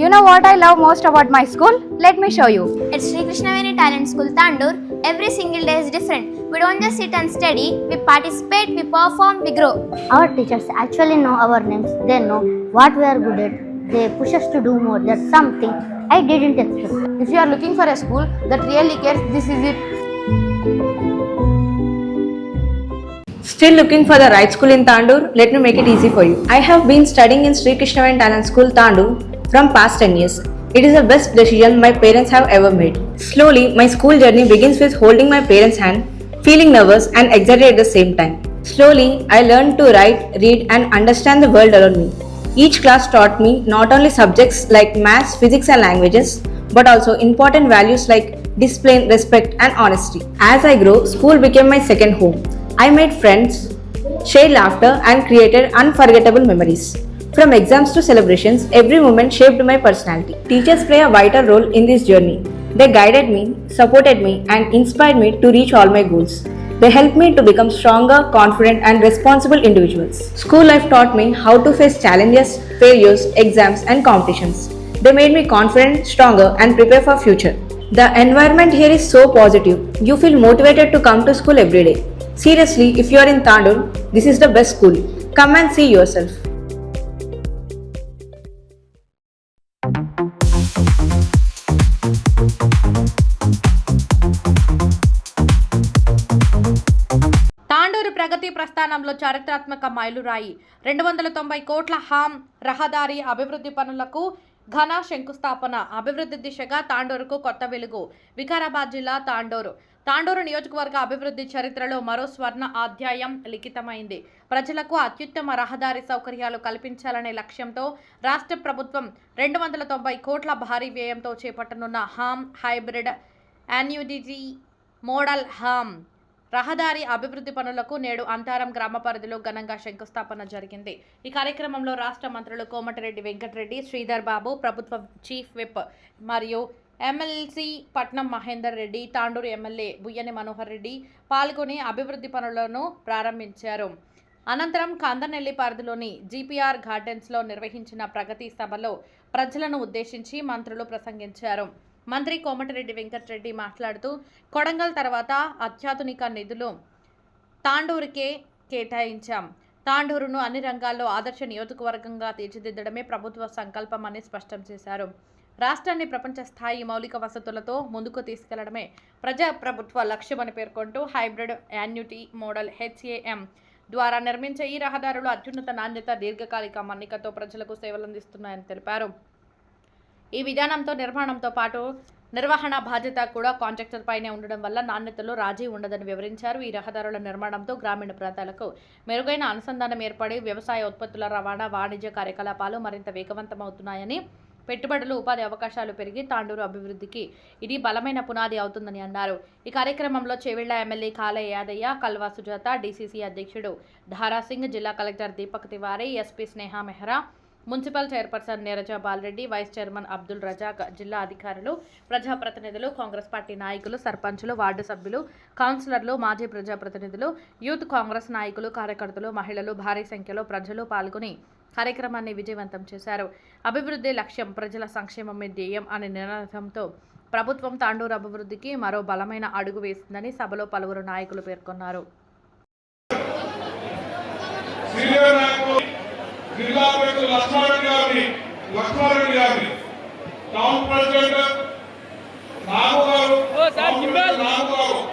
You know what I love most about my school? Let me show you. At Sri Krishnaveni Talent School, Tandur, every single day is different. We don't just sit and study, we participate, we perform, we grow. Our teachers actually know our names, they know what we are good at. They push us to do more. That's something I didn't expect. If you are looking for a school that really cares, this is it. Still looking for the right school in Tandur? Let me make it easy for you. I have been studying in Sri Krishnaveni Talent School, Tandur from past 10 years. It is the best decision my parents have ever made. Slowly, my school journey begins with holding my parents' hand, feeling nervous and excited at the same time. Slowly, I learned to write, read and understand the world around me. Each class taught me not only subjects like maths, physics and languages, but also important values like discipline, respect and honesty. As I grew, school became my second home. I made friends, shared laughter and created unforgettable memories. From exams to celebrations, every moment shaped my personality. Teachers play a vital role in this journey. They guided me, supported me and inspired me to reach all my goals. They helped me to become stronger, confident and responsible individuals. School life taught me how to face challenges, failures, exams and competitions. They made me confident, stronger and prepare for future. The environment here is so positive. You feel motivated to come to school every day. Seriously, if you are in Tandur, this is the best school. Come and see yourself. Tandur ప్రగతి ప్రస్థానంలో చారిత్రాత్మక మైలురాయి 290 కోట్ల హామ్ రహదారి అభివృద్ధి పనులకు ఘన శంకుస్థాపన. అభివృద్ధి దిశగా తాండూరుకు కొత్త వెలుగు. వికారాబాద్ జిల్లా తాండూరు నియోజకవర్గ అభివృద్ధి చరిత్రలో మరో స్వర్ణ అధ్యాయం లిఖితమైంది. ప్రజలకు అత్యుత్తమ రహదారి సౌకర్యాలు కల్పించాలనే లక్ష్యంతో రాష్ట్ర ప్రభుత్వం 290 కోట్ల భారీ వ్యయంతో చేపట్టనున్న హామ్ హైబ్రిడ్ యాన్యుడిటీ మోడల్ హామ్ రహదారి అభివృద్ధి పనులకు నేడు అంతారం గ్రామ పరిధిలో ఘనంగా శంకుస్థాపన జరిగింది. ఈ కార్యక్రమంలో రాష్ట్ర మంత్రులు కోమటిరెడ్డి వెంకటరెడ్డి, శ్రీధర్ బాబు, ప్రభుత్వ చీఫ్ విప్ మరియు ఎమ్మెల్సీ పట్నం మహేందర్ రెడ్డి, తాండూరు ఎమ్మెల్యే బుయ్యని మనోహర్ రెడ్డి పాల్గొని అభివృద్ధి పనులను ప్రారంభించారు. అనంతరం కందనెల్లి పరిధిలోని జీపీఆర్ గార్డెన్స్లో నిర్వహించిన ప్రగతి సభలో ప్రజలను ఉద్దేశించి మంత్రులు ప్రసంగించారు. మంత్రి కోమటిరెడ్డి వెంకటరెడ్డి మాట్లాడుతూ కొడంగల్ తర్వాత అత్యాధునిక నిధులు తాండూరుకే కేటాయించాం. తాండూరును అన్ని రంగాల్లో ఆదర్శ నియోజకవర్గంగా తీర్చిదిద్దడమే ప్రభుత్వ సంకల్పమని స్పష్టం చేశారు. రాష్ట్రాన్ని ప్రపంచ స్థాయి మౌలిక వసతులతో ముందుకు తీసుకెళ్లడమే ప్రజాప్రభుత్వ లక్ష్యమని పేర్కొంటూ హైబ్రిడ్ యాన్యుటీ మోడల్ HAM ద్వారా నిర్మించే ఈ రహదారులు అత్యున్నత నాణ్యత, దీర్ఘకాలిక మన్నికతో ప్రజలకు సేవలందిస్తున్నాయని తెలిపారు. ఈ విధానంతో నిర్మాణంతో పాటు నిర్వహణ బాధ్యత కూడా కాంట్రాక్టర్ పైనే ఉండడం వల్ల నాణ్యతలో రాజీ ఉండదని వివరించారు. ఈ రహదారుల నిర్మాణంతో గ్రామీణ ప్రాంతాలకు మెరుగైన అనుసంధానం ఏర్పడి వ్యవసాయ ఉత్పత్తుల రవాణా, వాణిజ్య కార్యకలాపాలు మరింత వేగవంతమవుతున్నాయని, పెట్టుబడులు, ఉపాధి అవకాశాలు పెరిగి తాండూరు అభివృద్ధికి ఇది బలమైన పునాది అవుతుందని అన్నారు. ఈ కార్యక్రమంలో చేవెళ్ల ఎమ్మెల్యే కాలయ్య యాదయ్య, కల్వా సుజాత, డీసీసీ అధ్యక్షుడు ధారాసింగ్, జిల్లా collector Deepak Tiwari, SP Sneha Mehra, municipal chairperson Neeraja Balareddy, vice chairman Abdul Razak, జిల్లా అధికారులు, ప్రజాప్రతినిధులు, కాంగ్రెస్ పార్టీ నాయకులు, సర్పంచులు, వార్డు సభ్యులు, కౌన్సిలర్లు, మాజీ ప్రజాప్రతినిధులు, యూత్ కాంగ్రెస్ నాయకులు, కార్యకర్తలు, మహిళలు భారీ సంఖ్యలో ప్రజలు పాల్గొని కార్యక్రమాన్ని విజయవంతం చేశారు. అభివృద్ధి లక్ష్యం, ప్రజల సంక్షేమమే ధ్యేయం అనే నినాదంతో ప్రభుత్వం తాండూరు అభివృద్ధికి మరో బలమైన అడుగు వేసిందని సభలో పలువురు నాయకులు పేర్కొన్నారు. జిల్లా ప్రజలు లక్ష్మారెడ్డి గారిని టౌన్ ప్రెసిడెంట్ నాగు గారు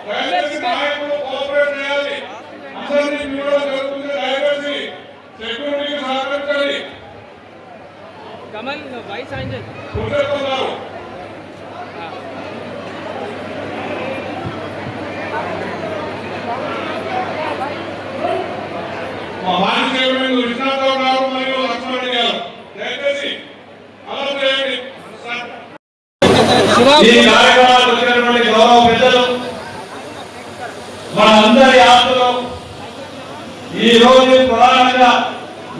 దయచేసి నాయకులు కోఆపరేట్ చేయాలి. అందరినీ చూడడం జరుగుతుంది. దయచేసి సెక్యూరిటీకి సహకరించాలి. కూర్చోతున్నారు. మాజీ చైర్మన్ విశ్వనాథరావు గారు మరియు లక్ష్మారెడ్డి గారు దయచేసి అలా చేయండి. ఈ కార్యక్రమానికి వచ్చినటువంటి గౌరవ పెద్దలు, మన అందరి ఆస్తులు ఈ రోజు ప్రధానంగా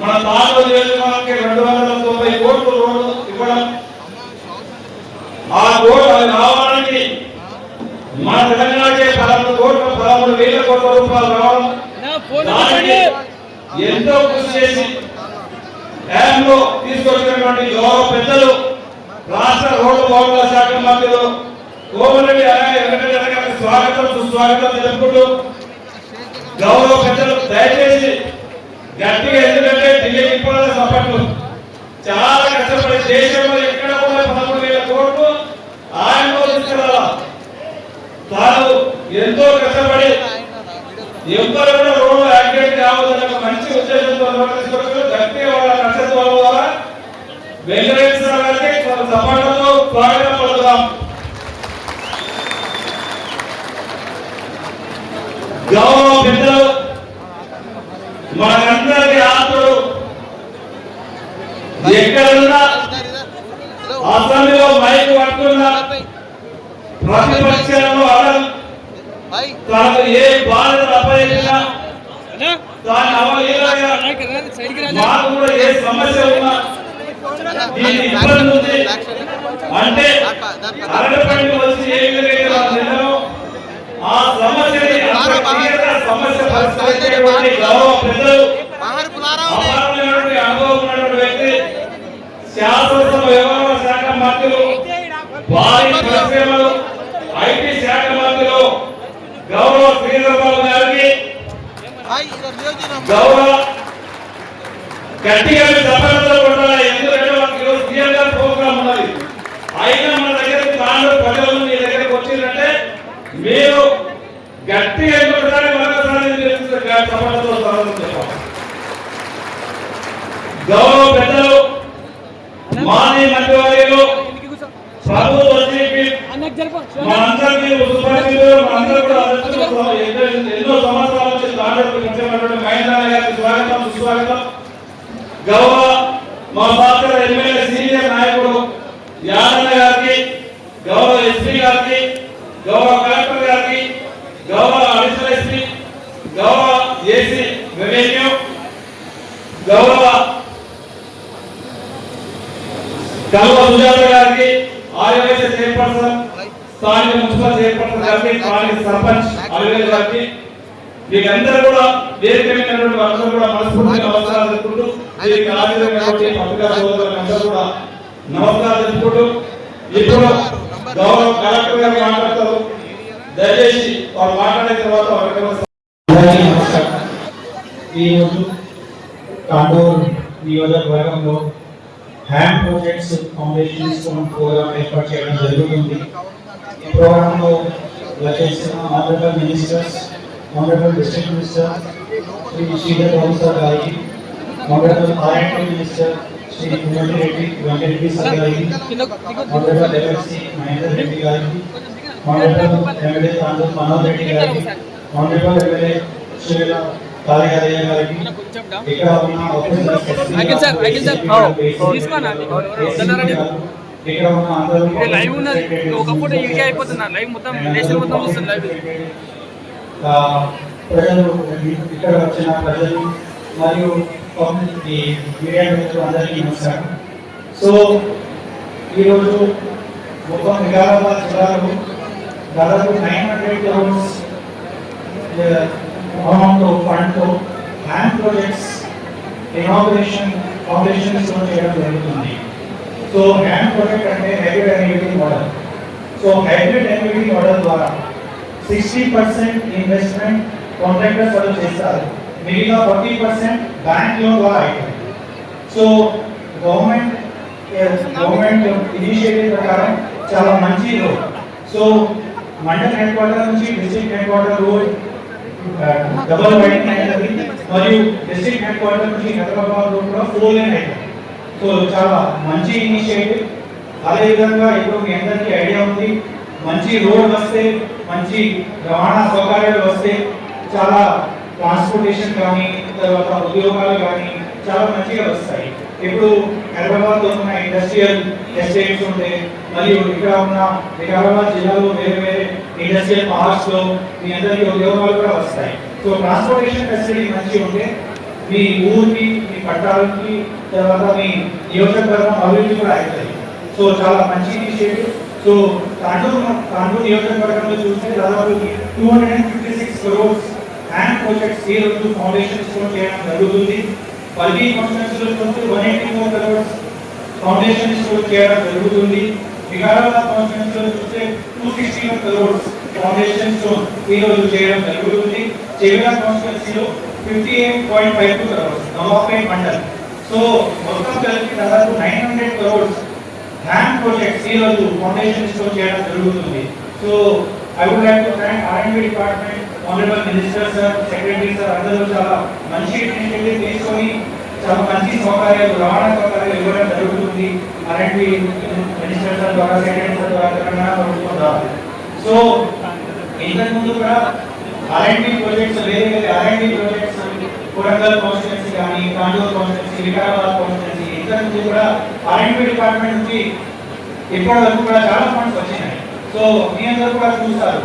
మన తాండూరు నియోజకవర్గానికి 290 కోట్లు రోడ్లు ఇవ్వడం, ఆ రోడ్డు అది రావడానికి మన తెలంగాణకే 13,000 కోట్ల రూపాయలు రావడం, ఎంతో కృషి చేసి డ్యామ్ లో తీసుకొచ్చినటువంటి గౌరవ పెద్దలు రాష్ట్ర రోడ్డు భవనాల శాఖ మంత్రులు కోమరెడ్డి వెంకటరెడ్డి గారికి స్వాగతం సుస్వాగతం తెలుపుకుంటూ గౌరవ పెద్దలు దయచేసి గట్టిగా, ఎందుకంటే ఢిల్లీకి ఇప్పుడు సపట్లు చాలా కష్టపడి దేశంలో ఎక్కడ కూడా 13,000 కోట్లు ఆయన తీసుకురాలా. తాను ఎంతో కష్టపడి ఎవరు కూడా రోడ్డు యాక్సిడెంట్ కావద్దన్న మంచి ఉద్దేశంతో గట్టిగా వాళ్ళ నక్షత్రాల ద్వారా వెంకటేశ్వర గారికి సపాటతో స్వాగతం పలుకుదాం. గౌరవ పెద్దలు మనందరికీ ఆత్రుడు, ఎక్కడున్నా అసెంబ్లీలో మైక్ పట్టుకున్న ప్రతిపక్షాలను అడగ తనకు ఏ బాధ్యత అప్పగించినా తాను అవలీలగా మాకు కూడా ఏ సమస్య ఉన్నా దీని ఇబ్బంది ఉంది అంటే అరగపండి వచ్చి ఏ విధంగా నిన్నో ఆ సమస్యని సమస్య పరిష్కరించేటువంటి గౌరవ పెద్దలు, అపారమైనటువంటి అనుభవం ఉన్నటువంటి వ్యక్తి, శాసనసభ వ్యవహారాల శాఖ మంత్రులు, భారీ పరిశ్రమలు, ఐటీ శాఖ మంత్రులు గౌరవ శ్రీధర్బాబు గారికి గౌరవ గట్టిగా సఫలత కొట్టాలి. ఎందుకంటే మనకి ఈరోజు సీఎం గారి ప్రోగ్రామ్ ఉన్నది. అయినా మన దగ్గరికి తాండూరు ప్రజలు మీ దగ్గరికి వచ్చిందంటే మీరు గట్టిగా ఇంకొకసారి మరొకసారి సఫలతో చెప్పాలి. గౌరవ పెద్దలు, మాజీ మంత్రివర్యులు, ప్రభుత్వ మనందరికీ సుపరిచితులు, మనందరూ కూడా ఎన్నో సంవత్సరాల నుంచి తాండూరుకు ముఖ్యమైనటువంటి మహేంద్ర గారికి స్వాగతం సుస్వాగతం. గౌరవ మా పాత్ర ఎమ్మెల్యే సీనియర్ నాయకుడు యాదన్న గారికి, గౌరవ ఎస్పీ గారికి, గౌరవ కలెక్టర్ గారికి, గౌరవ అడిషనల్ ఎస్పీ, గౌరవ ఏసీ రెవెన్యూ, గౌరవ కల్వ సుజాత గారికి, ఆర్యవైశ్య చైర్పర్సన్, స్థానిక మున్సిపల్ చైర్పర్సన్ గారికి, స్థానిక సర్పంచ్ అలివేల్ గారికి, మీకందరూ కూడా వేదికమైనటువంటి అందరూ కూడా మనస్ఫూర్తిగా నమస్కారాలు తెలుపుకుంటూ, దీనికి ఆశీర్వదించినటువంటి పత్రికా సోదరులందరూ కూడా నమస్కారాలు తెలుపుకుంటూ, ఇప్పుడు గౌరవ కలెక్టర్ గారు మాట్లాడతారు. దయచేసి వారు మాట్లాడిన తర్వాత ఈరోజు తాండూరు నియోజకవర్గంలో హ్యాండ్ ప్రాజెక్ట్స్ ఫౌండేషన్ ప్రోగ్రామ్ ఏర్పాటు చేయడం జరుగుతుంది. ఈ ప్రోగ్రాంలో వచ్చేసిన honourable ministers, honourable district minister Shri Sridhar Babu sir గారికి, honourable R and B minister Shri Venkatareddy sir గారికి, ఆనరబుల్ ఎమ్మెల్సీ మహేందర్ రెడ్డి గారికి, ఆనరబుల్ ఎమ్మెల్యే తాండూరు మనోహర్ రెడ్డి గారికి, ఆనరబుల్ ఎమ్మెల్యే శ్రీ కాళీగారయ్య గారికి, ఇక్కడ ఉన్న ఇక్కడ ఉన్న అందరూ ప్రజలు, ఇక్కడ వచ్చిన ప్రజలు మరియు మీడియా మిత్రులు అందరికీ నమస్కారం. సో ఈరోజు మొత్తం వికారాబాద్ జిల్లాలో దాదాపు 900 crores అమౌంట్ ఫండ్తో హ్యాండ్ ప్రాజెక్ట్స్ ఇనాగరేషన్ ఫౌండేషన్స్ చేయడం జరుగుతుంది. సో హ్యాండ్ ప్రాజెక్ట్ అంటే hybrid annuity model. So hybrid annuity model ద్వారా 60% ఇన్వెస్ట్మెంట్ కాంట్రాక్టర్స్ వాళ్ళు చేస్తారు, మిగిలిన 40% బ్యాంక్ లోన్ ద్వారా అవుతుంది. సో గవర్నమెంట్ ఇనిషియేటివ్ ప్రకారం చాలా మంచి road. So mandal headquarter నుంచి district headquarter road double widening అవుతుంది, మరియు డిస్ట్రిక్ట్ హెడ్ క్వార్టర్ నుంచి హైదరాబాద్ రోడ్ కూడా 4 లేన్ అవుతుంది. సో చాలా మంచి ఇనిషియేటివ్. అదేవిధంగా ఇప్పుడు మీ అందరికీ ఐడియా ఉంది, మంచి రోడ్ వస్తే, మంచి రవాణా సౌకర్యాలు వస్తే చాలా ట్రాన్స్పోర్టేషన్ కానీ, తర్వాత ఉద్యోగాలు కానీ చాలా మంచిగా వస్తాయి. ఇప్పుడు హైదరాబాద్లో ఉన్న ఇండస్ట్రియల్ ఎస్టేట్స్ ఉంటే, మరియు ఇక్కడ ఉన్న వికారాబాద్ జిల్లాలో వేరే వేరే ఇండస్ట్రియల్ పార్క్స్లో మీ అందరికీ ఉద్యోగాలు కూడా వస్తాయి. సో ట్రాన్స్పోర్టేషన్ ఫెసిలిటీ మంచిగా ఉంటే మీ ఊరికి, మీ పట్టాలకి, తర్వాత మీ నియోజకవర్గం అభివృద్ధి కూడా అవుతాయి. సో చాలా మంచి ఇనిషియేటివ్. సో తాండూరు నియోజకవర్గంలో చూస్తే దాదాపు 256 crores హ్యాండ్ ప్రాజెక్ట్స్ ఈ రోజు ఫౌండేషన్స్ చేయడం జరుగుతుంది. 10 కాన్స్టిట్యూన్సీలో చూస్తే 184 crores ఫౌండేషన్ స్టోర్ చేయడం జరుగుతుంది. వికారాబాద్ కాన్స్టిట్యూన్సీలో చూస్తే 261 crores ఫౌండేషన్ స్టోర్ ఈ రోజు చేయడం జరుగుతుంది. చెవిలా కాన్స్టిట్యూన్సీలో 58.52 crores నవాబ్పేట్ మండల్. సో మొత్తం కలిపి దాదాపు 900 crores హ్యాండ్ ప్రాజెక్ట్స్ ఈ రోజు ఫౌండేషన్ స్టోర్ చేయడం జరుగుతుంది. So I would like to thank R&D department, honorable minister sir, secretary sir, అందరూ చాలా మంచి ఇనిషియేటివ్ తీసుకొని చాలా మంచి సౌకర్యాలు రవాణా సౌకర్యాలు ఇవ్వడం జరుగుతుంది. R&D మినిస్టర్ సార్ ద్వారా, సెక్రటరీ సార్ ద్వారా తెలంగాణ ప్రభుత్వం ద్వారా. సో ఇంతకు ముందు కూడా R&D ప్రాజెక్ట్స్ వేరే వేరే R&D ప్రాజెక్ట్స్ కొడంగల్ కాన్స్టిట్యూన్సీ కానీ, తాండూరు కాన్స్టిట్యూన్సీ, వికారాబాద్ కాన్స్టిట్యూన్సీ ఇంతకు ముందు కూడా R&D డిపార్ట్మెంట్ నుంచి ఇప్పటి వరకు కూడా చాలా ఫండ్స్ వచ్చినాయి. సో మీ అందరూ కూడా చూస్తారు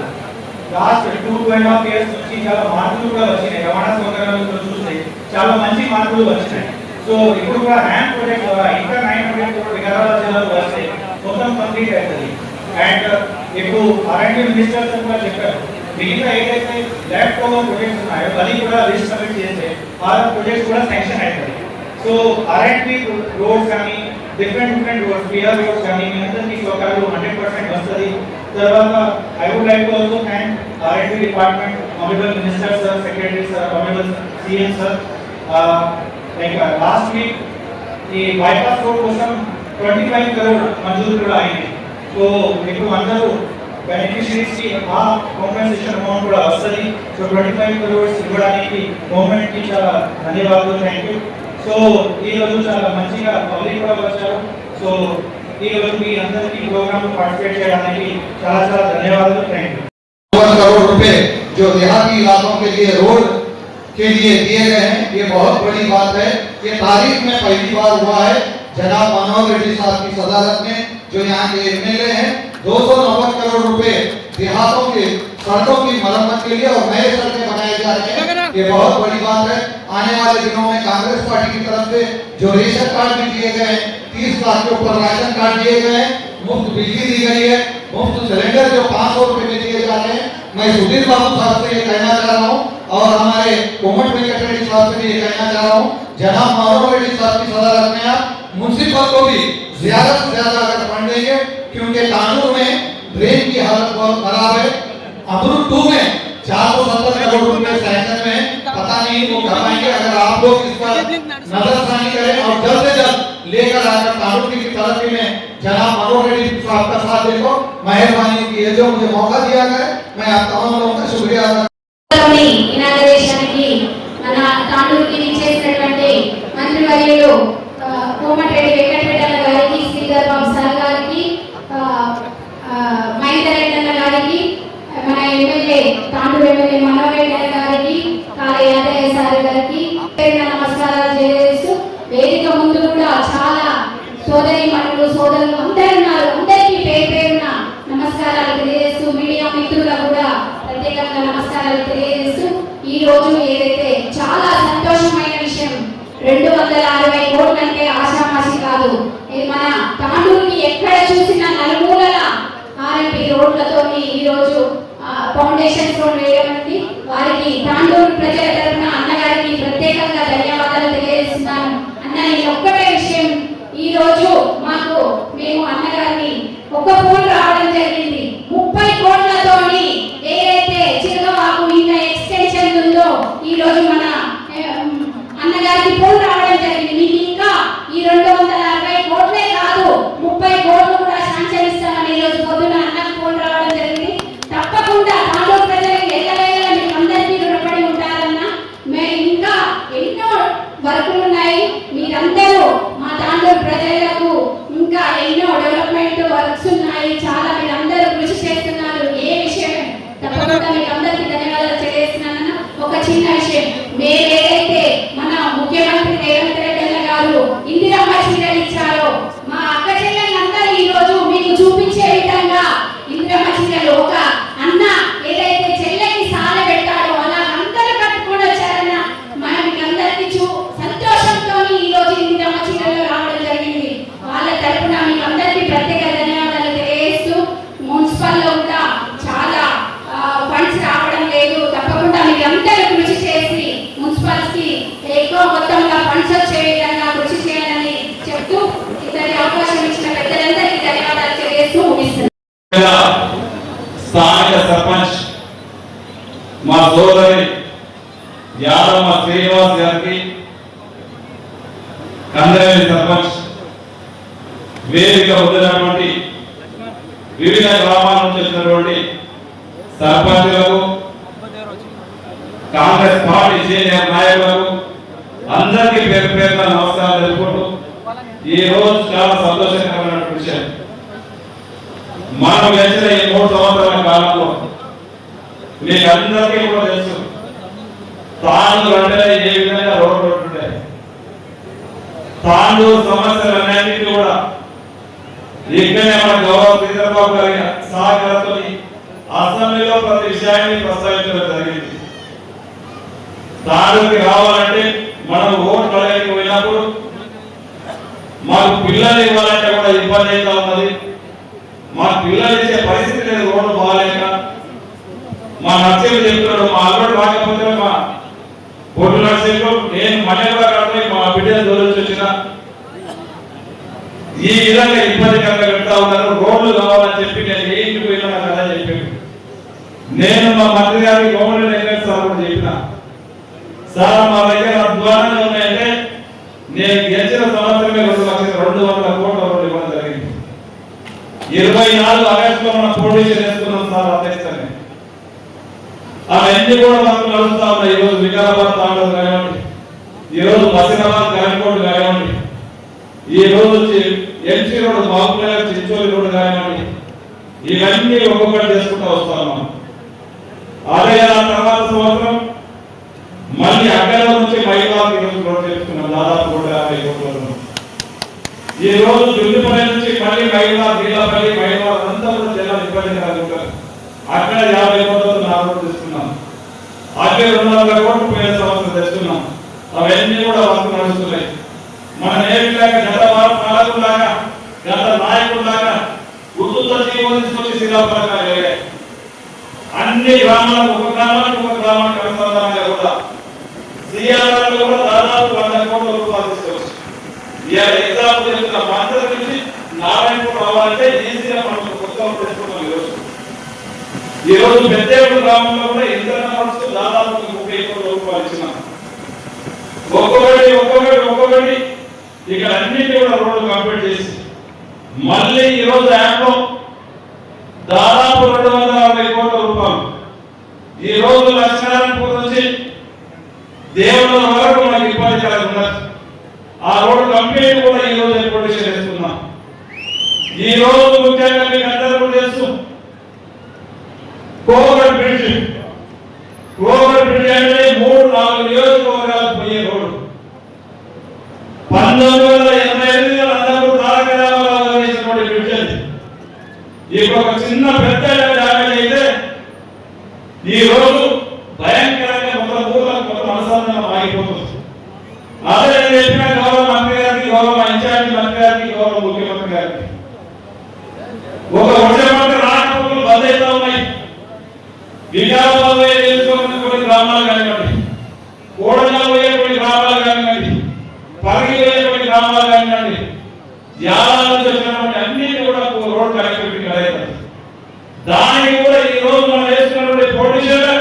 లాస్ట్ 2.5 years నుంచి చాలా మార్పులు కూడా వచ్చినాయి. రవాణా సౌకర్యాలలో చూస్తే చాలా మంచి మార్పులు వచ్చినాయి. సో ఇప్పుడు కూడా హ్యాండ్ ప్రాజెక్ట్ ద్వారా ఇంకా 900 crores వికారాబాద్ జిల్లాలో వస్తే మొత్తం కంప్లీట్ అవుతుంది. అండ్ ఇప్పుడు R&D మినిస్టర్ కూడా చెప్పారు మిగతా ఏదైతే లెఫ్ట్ ఓవర్ ప్రాజెక్ట్స్ ఉన్నాయో అది కూడా లిస్ట్ సబ్మిట్ చేస్తే ఆ ప్రాజెక్ట్స్ కూడా శాంక్షన్ అవుతుంది. సో R&D రోడ్స్ కానీ డిఫరెంట్ రోడ్స్ పిఆర్ రోడ్స్ కానీ మీ అందరికీ సౌకర్యాలు 100% వస్తుంది. తర్వాత I would like to also thank R&D department, honorable minister sir, secretary sir, honorable CM sir. Like last week ఈ బైపాస్ రోడ్ కోసం 25 crores మంజూరు కూడా అయింది. సో ఇప్పుడు అందరూ బెనిఫిషరీస్ కి ఆ కాంపెన్సేషన్ అమౌంట్ కూడా వస్తుంది. సో 25 crores ఇవ్వడానికి గవర్నమెంట్ కి చాలా ధన్యవాదాలు, థ్యాంక్ యూ. సో ఈ రోజు చాలా మంచిగా పబ్లిక్ కూడా వచ్చారు. సో ఈ రోజు మీ అందరికీ ప్రోగ్రామ్ పార్టిసిपेट చేయడానికి చాలా చాలా ధన్యవాదాలు, థ్యాంక్ యూ. 1 करोड़ रुपए जो देहाती इलाकों के लिए रोड के लिए दिए गए हैं, ये बहुत बड़ी बात है. ये तारीख में पहली बार हुआ है. जनाब मनोहर रेड्डी साहब की सदारत में जो यहाँ के एमएलए हैं 290 करोड़ रुपए देहातों के सड़कों की मरम्मत के लिए और नए सड़कें बनाए जा रहे हैं. ये बहुत बड़ी बात है. आने वाले दिनों में कांग्रेस पार्टी की तरफ से जो रेशन कार्ड भी दिए गए हैं, 30 लाख के ऊपर राशन कार्ड दिए गए हैं, मुफ्त बिजली दी गई है, मुफ्त सिलेंडर जो 500 रुपए में दिए जा रहे हैं. मैं सुधीर बाबू साहब से ये कहना चाह रहा हूँ और हमारे कोमट वेंकटेश्वर साहब से भी ये कहना चाह रहा हूँ, जनाब मनोहर रेड्डी साहब की सदारत में आप म्युनिसिपल को भी ज्यादा से ज्यादा अगर फंड देंगे, क्योंकि कानून में ड्रेन की हालत बहुत खराब है. अमरूद 2 में 470 करोड़ रुपए सैंक्शन में, पता नहीं वो कर पाएंगे. अगर आप लोग इस पर नजरसानी करें और जल्द से जल्द लेकर आकर कानून की तरक्की में जनाब मनोहर रेड्डी साहब का साथ देखो, मेहरबानी की जो मुझे मौका दिया गया, मैं आप तमाम लोगों का शुक्रिया अदा ఇనాగరేషన్కి మన తాండూరుకి ఇచ్చేసినటువంటి మంత్రివర్యులు కోమటిరెడ్డి వెంకటరెడ్డి గారికి, శ్రీధర్ బాబు సార్ గారికి, మహేందర్ రెడ్డి గారికి, మన ఎమ్మెల్యే తాండూరు ఎమ్మెల్యే మనోహర్ రెడ్డి గారికి, కాళీ యాదయ్య సార్ గారికి నమస్కారాలు చేస్తూ, వేదిక ముందు కూడా చాలా సోదరి మనులు సోదరులు అందరూ ఉన్నారు. అందరికీ పేరు పేరున నమస్కారాలు తెలియజేస్తూ, మీడియా మిత్రులకు కూడా ప్రత్యేకంగా నమస్కారాలు తెలియజేస్తూ, ఈ రోజు ఏదైతే చాలా సంతోషమైన విషయం, 260 కోట్ల అంటే ఆషామాషి కాదు. ఇది మన తాండూరుకి ఎక్కడ చూసినా నలుమూలల R&D రోడ్లతోని ఈ రోజు ఫౌండేషన్ స్టోన్ వేయడానికి వారికి తాండూరు ప్రజల తరఫున అన్నగారికి ప్రత్యేకంగా ధన్యవాదాలు తెలియజేస్తున్నాను. అన్న నేను ఒక్కటే విషయం, ఈ రోజు మాకు మేము అన్నగారిని ఒక ఫోన్ రావడం జరిగింది. 30 కోట్లతోని ఏదైతే చిరగవాకు ఇంకా ఎక్స్టెన్షన్ ఉందో ఈ రోజు మన అన్నగారికి ఫోన్ రావడం జరిగింది. మీకు ఇంకా ఈ 260 కోట్లే కాదు 30 కోట్లు కూడా శాంక్షన్ ఇస్తామని ఈ రోజు పొద్దున అన్నకు ఫోన్ రావడం జరిగింది. తప్పకుండా తాండూరు ప్రజలకు ఎల్లవేళ మీకు అందరికీ రుణపడి ఉంటారన్న. మేము ఇంకా ఎన్నో వర్కులు ఉన్నాయి. మీరందరూ మా తాండూరు ప్రజలకు ఇంకా ఎన్నో డెవలప్మెంట్ వర్క్స్ ఉన్నాయి. చాలా మీరందరూ కృషి చేస్తున్నారు. ఏ విషయం తప్పకుండా మీకు అందరికీ ధన్యవాదాలు తెలియజేస్తున్నానన్న. ఒక చిన్న విషయం, మేము ఏదైతే మన ముఖ్యమంత్రి రేవంత్ రెడ్డి గారు ఇందిరమ్మ చీరలు ఇచ్చారో, మా అక్క చెల్లెలందరూ ఈ రోజు మీకు చూపించే విధంగా ఇందిరమ్మ చీరలు ఒక అన్న ఏదైతే చెల్లెకి సాల పెట్టాడో అలా అందరూ కట్టుకొని వచ్చారన్న. మనం అందరికీ సంతోషంతో ఈ రోజు ఇందిరమ్మ చీరలు రావడం జరిగింది. వాళ్ళ తరపున మీకు అందరికీ ప్రత్యేక ధన్యవాదాలు తెలియజేస్తూ, మున్సిపల్లో కూడా చాలా ఫండ్స్ రావడం లేదు. తప్పకుండా మీరు అందరూ కృషి చేసి మున్సిపల్ అవకాశం ఇచ్చిన పెద్దలందరికీ ధన్యవాదాలు తెలియజేస్తూ ముగిస్తున్నాను. స్థానిక సర్పంచ్ మా సోదరి యాదమ్మ శ్రీనివాస్ గారికి, కందరేని సర్పంచ్, వేదిక వదిలినటువంటి వివిధ గ్రామాల నుంచి వచ్చినటువంటి సర్పంచులకు, కాంగ్రెస్ పార్టీ సీనియర్ నాయకులకు అందరికీ పేరు పేరున నమస్కారాలు తెలుపుకుంటూ ఈ రోజు చాలా సంతోషకరమైన విషయం. మనం గడిచిన ఈ 3 సంవత్సరాల కాలంలో మీకు అందరికీ కూడా తెలుసు, తాండూరు అంటే ఏ విధంగా రోడ్లు ఉంటుంటాయి. తాండూరు సమస్యలన్నింటినీ కూడా ఇక్కడనే మన గౌరవ చంద్రబాబు గారి సహకారంతో అసెంబ్లీలో ప్రతి విషయాన్ని ప్రస్తావించడం జరిగింది. తాండూరుకి రావాలంటే మనం ఓట్లు అడగడానికి పోయినప్పుడు మాకు పిల్లలు ఇవ్వాలంటే కూడా ఇబ్బంది అవుతా ఉన్నది. మా పిల్లలు ఇచ్చే పరిస్థితి లేదు, రోడ్డు బాగాలేక. మా నర్సింగ్ చెప్తున్నాడు, మా అల్లుడు రాకపోతే మా బొడ్డు నర్సింగ్ నేను మళ్ళీ కూడా కడుతుంది, మా బిడ్డలు దూరం వచ్చిన ఈ విధంగా ఇబ్బందికరంగా పెడతా ఉన్నారు. రోడ్లు కావాలని చెప్పి నేను ఏ ఇంటికి పోయినా కదా చెప్పాను. నేను మా మంత్రి గారికి గవర్నమెంట్ ఎన్నికల సార్ కూడా చెప్పిన, సార్ మా దగ్గర అధ్వానంగా ఉన్నాయంటే నేను గెలిచిన సంవత్సరమే 2,200,00,000 కోట్ల రోడ్లు ఇవ్వడం జరిగింది. 24 ఆగస్టులో మనం ఫౌండేషన్ వేసుకున్నాం సార్ అధ్యక్షతనే. అవన్నీ కూడా మనకు నడుస్తా ఉన్నాయి. ఈరోజు వికారాబాద్ తాండూరు కానివ్వండి, ఈరోజు మసినాబాద్ కరీంకోట్ కానివ్వండి, ఈ రోజు ఎంసీ రోడ్డు బాబునగర్ చిచ్చోలి రోడ్డు కానివ్వండి, ఇవన్నీ ఒక్కొక్కటి చేసుకుంటూ వస్తాం మనం. అదే తర్వాత సంవత్సరం మళ్ళీ అక్కడ నుంచి మైలాకి ఈరోజు రోడ్డు చేసుకున్నాం, దాదాపు 150 కోట్ల. ఈ రోజు దుల్లిపల్లి నుంచి మళ్ళీ మైలాపల్లి అంతా కూడా జనాలు ఇబ్బంది కలుగుతారు. అక్కడ 50 కోట్లతో 4 రోడ్లు తీసుకున్నాం. అక్కడ 200 కోట్లు పోయిన సంవత్సరం తెచ్చుకున్నాం. అవన్నీ కూడా వర్క్ నడుస్తున్నాయి. మన నేరులాగా గత పాలకులాగా గత నాయకులాగా ఉద్దుత జీవోత్సవం శిలాఫలకాలు అన్ని గ్రామాలకు ఒక గ్రామానికి అనుసంధానంగా కూడా సీఆర్ఆర్లో కూడా దాదాపు 100 కోట్ల రూపాయలు తీసుకోవచ్చు. ఇవాళ ఎగ్జాంపుల్ చెప్తున్న మంత్రుల నుంచి నారాయణపూర్ రావాలంటే ఈజీగా మనం కొత్తగా తెచ్చుకుంటాం. ఈరోజు పెద్దేపూర్ గ్రామంలో కూడా ఇంటర్నల్ వర్క్స్ దాదాపు 30 కోట్ల రూపాయలు ఇచ్చినాం. ఒక్కొక్కటి ఇక్కడ అన్నింటి కూడా రోడ్లు కంప్లీట్ చేసి మళ్ళీ ఈరోజు యాప్లో దాదాపు 260 కోట్ల రూపాయలు ఈ రోజు లక్ష్మీనారాయణపూర్ నుంచి దేవుళ్ళ వరకు మనకి ఇబ్బంది ఉన్నది. ఆ రోడ్డు కంప్లీట్ కూడా ఈ రోజు ప్రొడక్షన్ చేస్తున్నాం. ఈ రోజు ముఖ్యంగా మీకు అందరూ కూడా తెలుసు, కోవర్ బ్రిడ్జ్ అంటే 3-4 నియోజకవర్గాలు పోయే రోడ్డు. 1988లో అందరూ తారక రామారావు వేసినటువంటి బ్రిడ్జ్ అది. ఇప్పుడు ఒక చిన్న పెద్ద డ్యామేజ్ అయితే ఈ రోజు భయంకరంగా మొత్తం ఊర్లకు మొత్తం అనుసంధానం ఆగిపోతుంది. అదే నేను చెప్పిన గౌరవ మంత్రి గారికి, గౌరవ ఇన్ఛార్జి మంత్రి గారికి, గౌరవ ముఖ్యమంత్రి గారికి, ఒక వర్షమంటే రాకపోకలు బంద్ అవుతా ఉన్నాయి. వికారాబాద్ కొన్ని గ్రామాలు కానివ్వండి, కోడగా పోయే కొన్ని గ్రామాలు కానివ్వండి, పరిగి పోయే గ్రామాలు కానివ్వండి, యాదాల నుంచి వచ్చినటువంటి అన్నింటి కూడా రోడ్ కనెక్టివిటీ కలగదు. దానికి కూడా ఈ రోజు మనం వేసుకున్నటువంటి పొజిషన్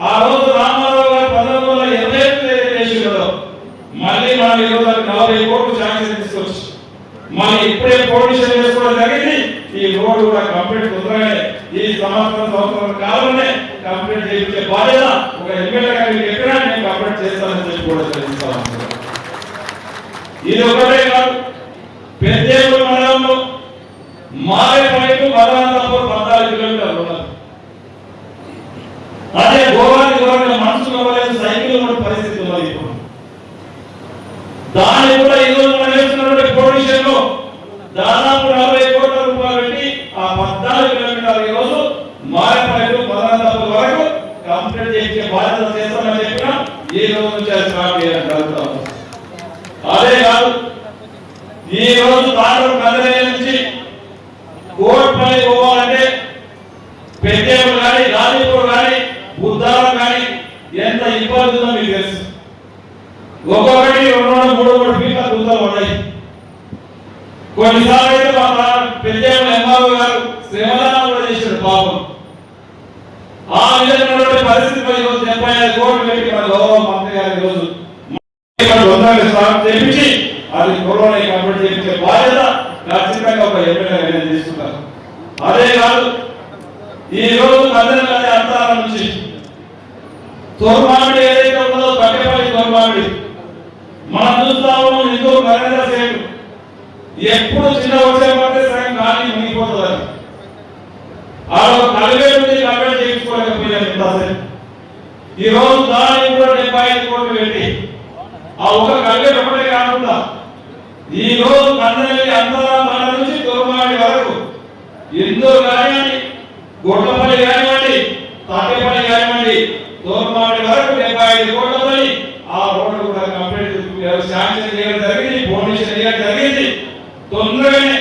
ఆ రోజు రామారావు గారు 1928 చేసిందో మళ్ళీ మనం ఈ రోజు 40 కోట్లు శాంక్షన్ తీసుకొచ్చి మళ్ళీ ఇప్పుడే పొజిషన్ వేసుకోవడం జరిగింది. ఈ రోడ్డు కూడా కంప్లీట్ తొందరగానే ఈ సంవత్సరం కాలంలోనే కంప్లీట్ చేయించే బాధ్యత ఒక ఎమ్మెల్యే గారికి చెప్పినా నేను కంప్లీట్ చేస్తానని చెప్పి కూడా తెలుస్తాను. ఇది ఒకటే కాదు, పెద్దేపూర్ మండలంలో మారేపల్లికి మదనంతపూర్ 14 కిలోమీటర్లు ఉన్నారు. అదే గోవానికి మనసు కావలేదు, సైకిల్ ఉన్న పరిస్థితి ఉన్నది. ఇప్పుడు దాన్ని కూడా ఈ రోజు మనం వేసుకున్నటువంటి పొజిషన్ లో దాదాపు 40 కోట్ల రూపాయలు పెట్టి ఆ 14 కిలోమీటర్లు ఈ రోజు మారేపల్లి మదనంతపూర్ వరకు కంప్లీట్ చేసే బాధ్యత చేస్తామని చెప్పినా ఈ రోజు నుంచి స్టార్ట్ చేయడం జరుగుతాం. అదే కాదు, ఈ రోజు తాండూరు కందరేని నుంచి కోట్పల్లి పోవాలంటే పెద్దేపూర్ కానీ, రాజీపూర్ కానీ, బుద్ధారం కానీ ఎంత ఇబ్బంది ఉందో మీకు తెలుసు. ఒక్కొక్కటి 2-3 ఫీట్ల గుంతలు ఉన్నాయి. కొన్నిసార్లు అయితే మా పెద్ద ఎంఆర్ఓ గారు శ్రమదానం కూడా చేశాడు పాపం. ఆ విధమైనటువంటి పరిస్థితిలో ఈరోజు 75 కోట్లు పెట్టి మన గౌరవ మంత్రి గారు ఈరోజు చేపించి అది కరోనా కంప్లీట్ చేయించే బాధ్యత ఖచ్చితంగా ఒక ఎమ్మెల్యే తీసుకుంటారు. అదే కాదు, ఈ రోజు కన్నెల అంతరాల నుంచి తోర్మామిడి ఏదైతే ఉన్నదో కట్టెపల్లి తోర్మామిడి మనం చూస్తా ఉన్నాం. హిందూ నరేంద్ర సేటు ఎప్పుడు చిన్న వర్షం పడితే సగం గాలి మునిగిపోతుంది. ఆ కలిగే నుండి కంప్లీట్ చేయించుకోలేకపోయారు. ఈ రోజు దానికి కూడా 75 కోట్లు పెట్టి ఆ ఒక కలిగే ఒకటే కాకుండా ఈ రోజు కన్నెల్లి అంతరాల నుంచి తోర్మామిడి వరకు ఎందుకు కానివ్వండి, గొడ్లపల్లి కానివ్వండి, తాటేపల్లి కానివ్వండి, తోర్మామిడి వరకు 75 కోట్లతో ఆ రోడ్డు కూడా కంప్లీట్ శాంక్షన్ చేయడం జరిగింది, ఫౌండేషన్ చేయడం జరిగింది. తొందరగానే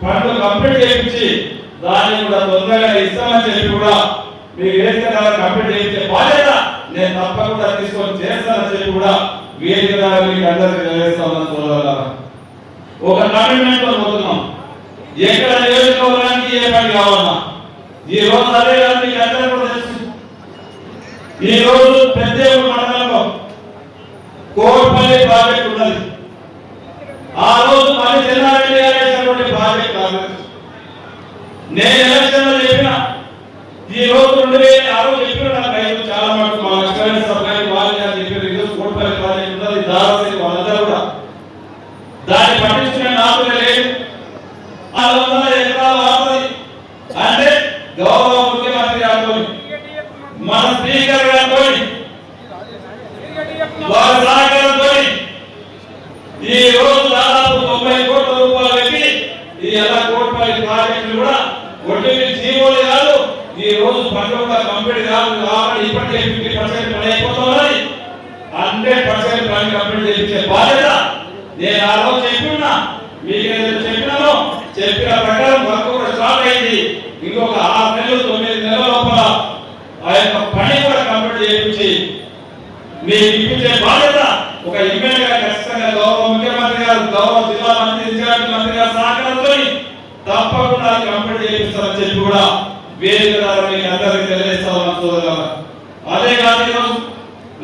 పనులు కంప్లీట్ చేయించి దాన్ని కూడా తొందరగా ఇస్తామని చెప్పి కూడా మీకు ఏదైతే కంప్లీట్ చేయించే బాధ్యత నేను తప్పకుండా తీసుకొని చేస్తానని చెప్పి కూడా వేదిక ద్వారా మీకు అందరికీ తెలియజేస్తామని చూడాలి. ఒక కమిట్మెంట్ తో పోతున్నాం. ఎక్కడ నియోజకవర్గానికి ఏ పని కావాలన్నా ఈ రోజు అదే మీకు అందరూ కూడా తెలుసు. ఈ రోజు పెద్ద మండలంలో కోర్పల్లి ప్రాజెక్ట్ ఉన్నది. ఆ రోజు మరి చెన్నారెడ్డి గారు వేసినటువంటి ప్రాజెక్ట్ కాలేదు. నేను ఎలక్షన్ లో చెప్పిన ఈ రోజు 2006 చెప్పిన నాకు రైతు చాలా మటుకు మా లక్ష్మీ సభ్యులు వాళ్ళు చెప్పారు. ఈ రోజు కోర్పల్లి ప్రాజెక్ట్ ఉన్నది. దాదాపు వాళ్ళందరూ కూడా దాన్ని పట్టించుకునే నాకు లేదు. 400 ఎకరాల వాడుతుంది అంటే గౌరవ ముఖ్యమంత్రి గారితో మన స్పీకర్ గారితో వారి సహకారంతో ఈ రోజు దాదాపు 90 కోట్ల రూపాయలు పెట్టి ఈ ఎలా కోట్పల్లి ప్రాజెక్టులు కూడా ఒట్టి జీవోలు కాదు, ఈ రోజు పనులు కూడా కంప్లీట్ కాదు. కాబట్టి ఇప్పటికే 50% పని అయిపోతుంది. 100% పని కంప్లీట్ చేయించే బాధ్యత నేను ఆ రోజు చెప్తున్నా. మీకు ఏదైతే చెప్పినానో చెప్పిన ప్రకారం వర్క్ కూడా స్టార్ట్ అయింది. ఇంకొక 6 నెలలు 9 నెలల లోపల ఆ యొక్క పని కూడా కంప్లీట్ చేయించి మీకు ఇప్పించే బాధ్యత ఒక ఎమ్మెల్యేగా ఖచ్చితంగా గౌరవ ముఖ్యమంత్రి గారు, గౌరవ జిల్లా మంత్రి, ఇన్ఛార్జ్ మంత్రి గారు సహకారంతో తప్పకుండా కంప్లీట్ చేయిస్తారని చెప్పి కూడా వేదిక ద్వారా మీకు అందరికీ తెలియజేస్తామని చూడాలి. అదే కాదు, ఈరోజు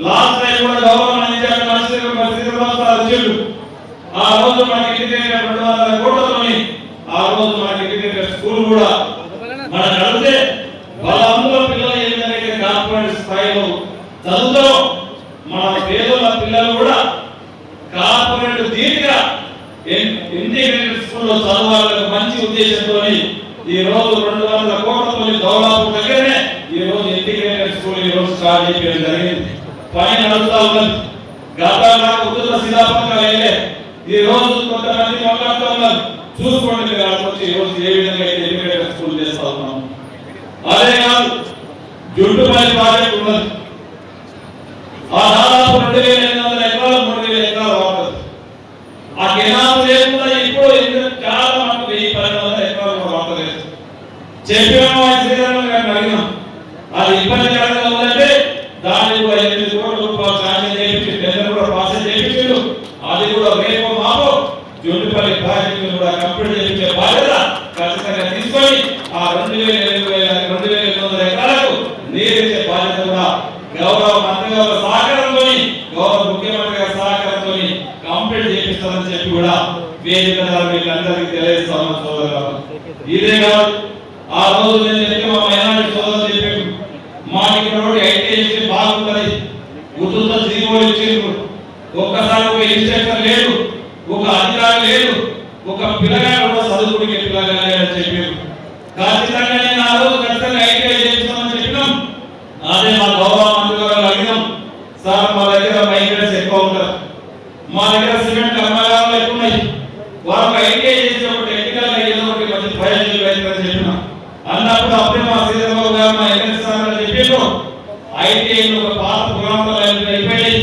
లాస్ట్ టైం కూడా గౌరవ ఇన్ఛార్జ్ మంత్రి వచ్చాడు. ఆ రోజు మనకి ఇంటిగ్రేటెడ్ 200 కోట్లతోని ఆ రోజు మనకి ఇంటిగ్రేటెడ్ స్కూల్ కూడా మనం నడిపితే వాళ్ళందరూ పిల్లలు ఏ విధంగా కార్పొరేట్ స్థాయిలో చదువుతారో మన పేదల పిల్లలు కూడా కార్పొరేట్ దీనిగా ఇంటిగ్రేటెడ్ స్కూల్లో చదవాలని మంచి ఉద్దేశంతో ఈ రోజు 200 కోట్లతో దౌలాపూర్ దగ్గరనే ఈ రోజు ఇంటిగ్రేటెడ్ స్కూల్ ఈ రోజు స్టార్ట్ చేయడం జరిగింది. పని నడుస్తా ఉన్నది. గతంలో ఉత్తర శిలాపంగా వెళ్ళే ఈ రోజు కొంతమంది మాట్లాడుతూ ఉన్నారు. చూసుకోండి మీరు వచ్చి ఈ రోజు ఏ విధంగా ఇంటిగ్రేటెడ్ స్కూల్ చేస్తా ఉన్నాం. అదే కాదు, జుట్టుపల్లి ప్రాజెక్ట్ ఉన్నది. ఆ దాదాపు 2800 ఎకరాలు 3000 ఎకరాలు వాడుతుంది. ఆ కెనాల్ లేకుండా ఇప్పుడు చాలా మటుకు 1000 ఎకరాలు వాడలేదు. చెప్పాము శ్రీధరన్ గారిని అడిగినాం. అది ఇబ్బందికరంగా ఉందంటే దాన్ని కూడా 8 కోట్ల రూపాయలు శాంక్షన్ చేయించి టెండర్ కూడా పాస్ చేయించారు. అది కూడా రేపు మాపు జుట్టుపల్లి ప్రాజెక్టు కూడా కంప్లీట్ చేయించే బాధ్యత ఖచ్చితంగా తీసుకొని ఆ 2800 ఎకరాలకు నీరు ఇచ్చే బాధ్యత కూడా గౌరవ మంత్రి గారి సహకారంతో, గౌరవ ముఖ్యమంత్రి గారి సహకారంతో కంప్లీట్ చేపిస్తామని చెప్పి కూడా వేదిక ద్వారా మీకు అందరికీ తెలియజేస్తామని సోదరులు. ఇదే కాదు, ఆ రోజు నేను చెప్పి మా మైనారిటీ సోదరులు చెప్పారు, మాకు ఇక్కడ ఐటీఐ బాగుంటుంది, ఉచిత జీవోలు ఇచ్చిండ్రు, ఒక్కసారి ఒక ఇన్స్ట్రక్టర్ లేడు, ఒక అధికారి లేడు, ఒక పిల్లగాడు కూడా చదువుకునే పిల్లగా అని చెప్పారు. ఖచ్చితంగా నేను ఆ రోజు ఖచ్చితంగా ఐటీఐ చేస్తామని చెప్పినాం. అదే మా గౌరవ మంత్రి గారు అడిగినాం, సార్ మా దగ్గర మైగ్రెంట్స్ ఎక్కువ ఉంటారు, మా దగ్గర సిమెంట్ కర్మాగారాలు ఎక్కువ ఉన్నాయి, వాళ్ళకి ఐటీఐ చేసి ఒక టెక్నికల్ ఏదో ఒకటి మంచి ప్రయోజనం అవుతుందని చెప్పినాం. అన్నప్పుడు అప్పుడే మా శ్రీధరబాబు గారు మా ఎమ్మెల్యే సార్ చెప్పారు, ఐటీఐ ఒక పాత పురాణాలు అయిపోయి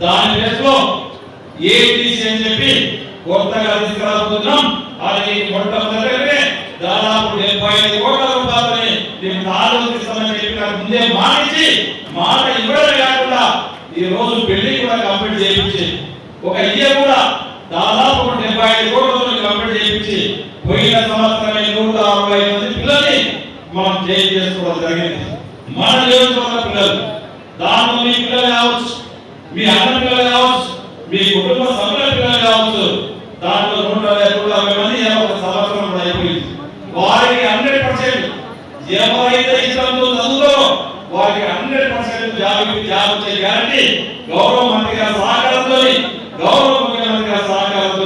దాని ప్లేస్లో ఏటీసీ అని చెప్పి కొత్తగా తీసుకురాబోతున్నాం. అది మొట్టమొదటి దాదాపు 75 కోట్ల రూపాయలని దీన్ని ఆలోచిస్తామని చెప్పి నాకు ముందే మాటించి మాట ఇవ్వడమే కాకుండా ఈ రోజు బిల్డింగ్ కూడా కంప్లీట్ చేయించి ఒక ఇయర్ కూడా దాదాపు 75 కోట్లతో కంప్లీట్ చేయించి చేంజ్ చేసుకోవడం జరిగింది. మన నియోజకవర్గ పిల్లలు, దాంట్లో మీ పిల్లలు కావచ్చు, మీ అన్న పిల్లలు కావచ్చు, మీ కుటుంబ సభ్యుల పిల్లలు కావచ్చు, దాంట్లో 150 మంది ఒక సంవత్సరం కూడా అయిపోయింది. వారికి 100% ఎవరైతే ఇష్టంతో చదువుతారో వారికి 100% జాబ్ వచ్చే గ్యారంటీ గౌరవ మంత్రి గారి సహకారంతో, గౌరవ ముఖ్యమంత్రి గారి సహకారంతో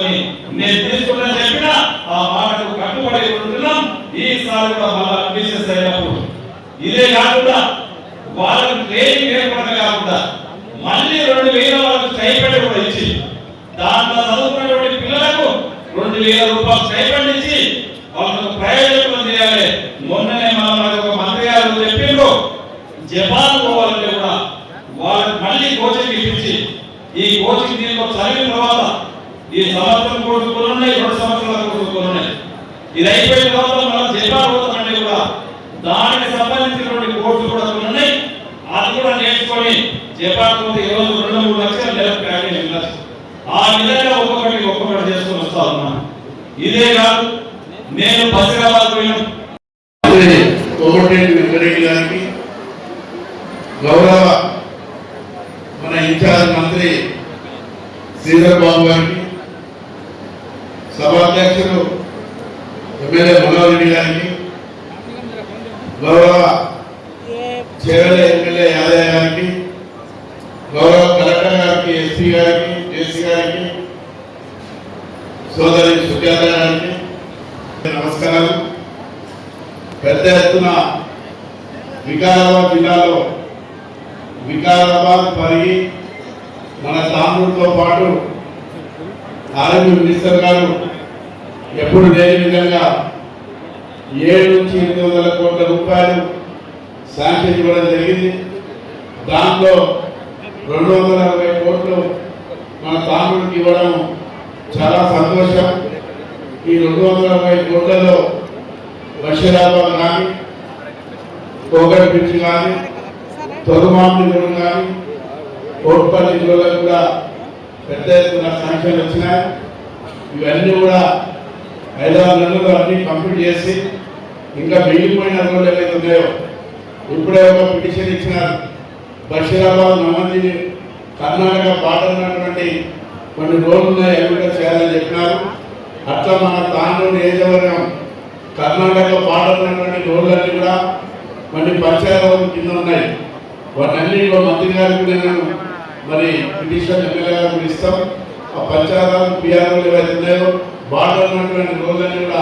నేను తీసుకున్నా చెప్పిన ఆ మాటకు కట్టుబడి ఉంటున్నాం. ఈసారి కూడా మళ్ళా బిజినెస్ అయినప్పుడు ఇదే కాకుండా వాళ్ళకి ట్రైనింగ్ ఏర్పడక కాకుండా మళ్ళీ 2000 వాళ్ళకి స్టైపెండ్ కూడా ఇచ్చి దాంట్లో చదువుకున్నటువంటి పిల్లలకు 2000 రూపాయలు స్టైపెండ్ ఇచ్చి వాళ్ళకు ప్రయోజనం చేయాలి. మొన్ననే మన ఒక మంత్రి గారు చెప్పిండ్రు, జపాన్ పోవాలంటే కూడా వాళ్ళకి మళ్ళీ కోచింగ్ ఇప్పించి ఈ కోచింగ్ దీంట్లో చదివిన తర్వాత ఈ సంవత్సరం కోర్సులు ఉన్నాయి, 2 సంవత్సరాల కోర్సులు ఉన్నాయి. ఇది అయిపోయిన తర్వాత మనం జపాన్ పోతామంటే కూడా దానికి సంబంధించినటువంటి కోర్సులు కూడా ఉన్నాయి. అది కూడా నేర్చుకొని జపాన్ పోతే ఈ రోజు 2-3 లక్షలు నెలకు ప్యాకేజ్ ఉండొచ్చు. ఆ విధంగా ఒక్కొక్కటి చేసుకొని వస్తా ఉన్నాను. ఇదే కాదు, నేను బసిరాబాద్ పోయినాను. కోమటిరెడ్డి వెంకటరెడ్డి గారికి, గౌరవ మన ఇన్ఛార్జ్ మంత్రి శ్రీధర్ బాబు గారికి, సభాధ్యక్షులు ఎమ్మెల్యే మనోహర్ రెడ్డి గారికి, గౌరవ చేవెళ్ళ ఎమ్మెల్యే యాదయ్య గారికి, గౌరవ కలెక్టర్ గారికి, ఎస్పీ గారికి, జేసీ గారికి, సోదరి సుజాత గారికి నమస్కారాలు. పెద్ద ఎత్తున వికారాబాద్ జిల్లాలో వికారాబాద్ పరిగి మన తాండూరుతో పాటు ఆరోగ్య మినిస్టర్ గారు ఎప్పుడు లేని విధంగా 7 నుంచి 800 కోట్ల రూపాయలు శాంక్షన్ ఇవ్వడం జరిగింది. దాంట్లో 260 కోట్లు మన తాండూరుకి ఇవ్వడం చాలా సంతోషం. ఈ 260 కోట్లలో బషీరాబాద్ కానీ, కోగడ్ బ్రిడ్జ్ కానీ, తొరుమామిడి రోడ్ కానీ, కోట్పల్లి రోడ్లకు కూడా పెద్ద ఎత్తున శాంక్షన్ వచ్చినాయి. ఇవన్నీ కూడా 5-6 నెలల్లో అన్ని కంప్లీట్ చేసి ఇంకా మిగిలిపోయిన రోడ్లు ఏవైతే ఉన్నాయో ఇప్పుడే ఒక పిటిషన్ ఇచ్చినారు. బషీరాబాద్ నమ్మదిని కర్ణాటక బార్డర్ ఉన్నటువంటి కొన్ని రోడ్లు ఉన్నాయి, అవి కూడా చేయాలని చెప్పినారు. అట్లా మన తాండూరు నియోజకవర్గం కర్ణాటక బార్డర్ ఉన్నటువంటి రోడ్లన్నీ కూడా మళ్ళీ పంచాయతీ కింద ఉన్నాయి. వాటన్నింటిలో మంత్రి గారికి నేను మరి పిటిషన్ ఎమ్మెల్యే గారికి ఇస్తాం. ఆ పంచాయతీ పిఆర్ఓలు ఏవైతే ఉన్నాయో బార్డర్ ఉన్నటువంటి రోడ్లన్నీ కూడా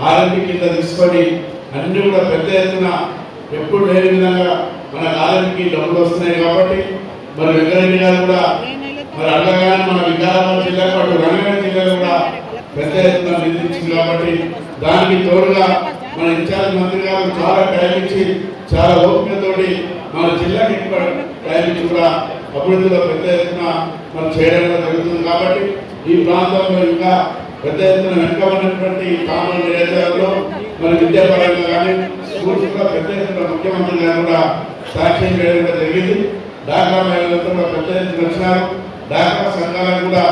ఆర్ఎంపీ కింద తీసుకొని అన్ని కూడా పెద్ద ఎత్తున ఎప్పుడు లేని విధంగా మన ఆర్ఎంపీకి డబ్బులు వస్తున్నాయి. కాబట్టి మరి వెంకరెడ్డి గారు కూడా మరి అడగగానే మన వికారాబాద్ జిల్లా పాటు రంగారెడ్డి జిల్లాలో కూడా పెద్ద ఎత్తున నిధులించింది. కాబట్టి దానికి తోడుగా మన ఇన్ఛార్జ్ మంత్రి గారు చాలా టైం ఇచ్చి చాలా ఓపికతోటి మన జిల్లాకి టైం ఇచ్చి కూడా అభివృద్ధిలో పెద్ద ఎత్తున మనం చేయడం జరుగుతుంది. కాబట్టి ఈ ప్రాంతంలో ఇంకా పెద్ద ఎత్తున వెనుకబడినటువంటి కామన్ నియోజకవర్గంలో మన విద్యాపరంగా కానీ స్కూల్స్ కూడా పెద్ద ఎత్తున ముఖ్యమంత్రి గారు కూడా శాంక్షన్ చేయడం జరిగింది. డాక్రా మహిళలతో కూడా పెద్ద ఎత్తున వచ్చినారు. డాక్రా సంఘాలకు కూడా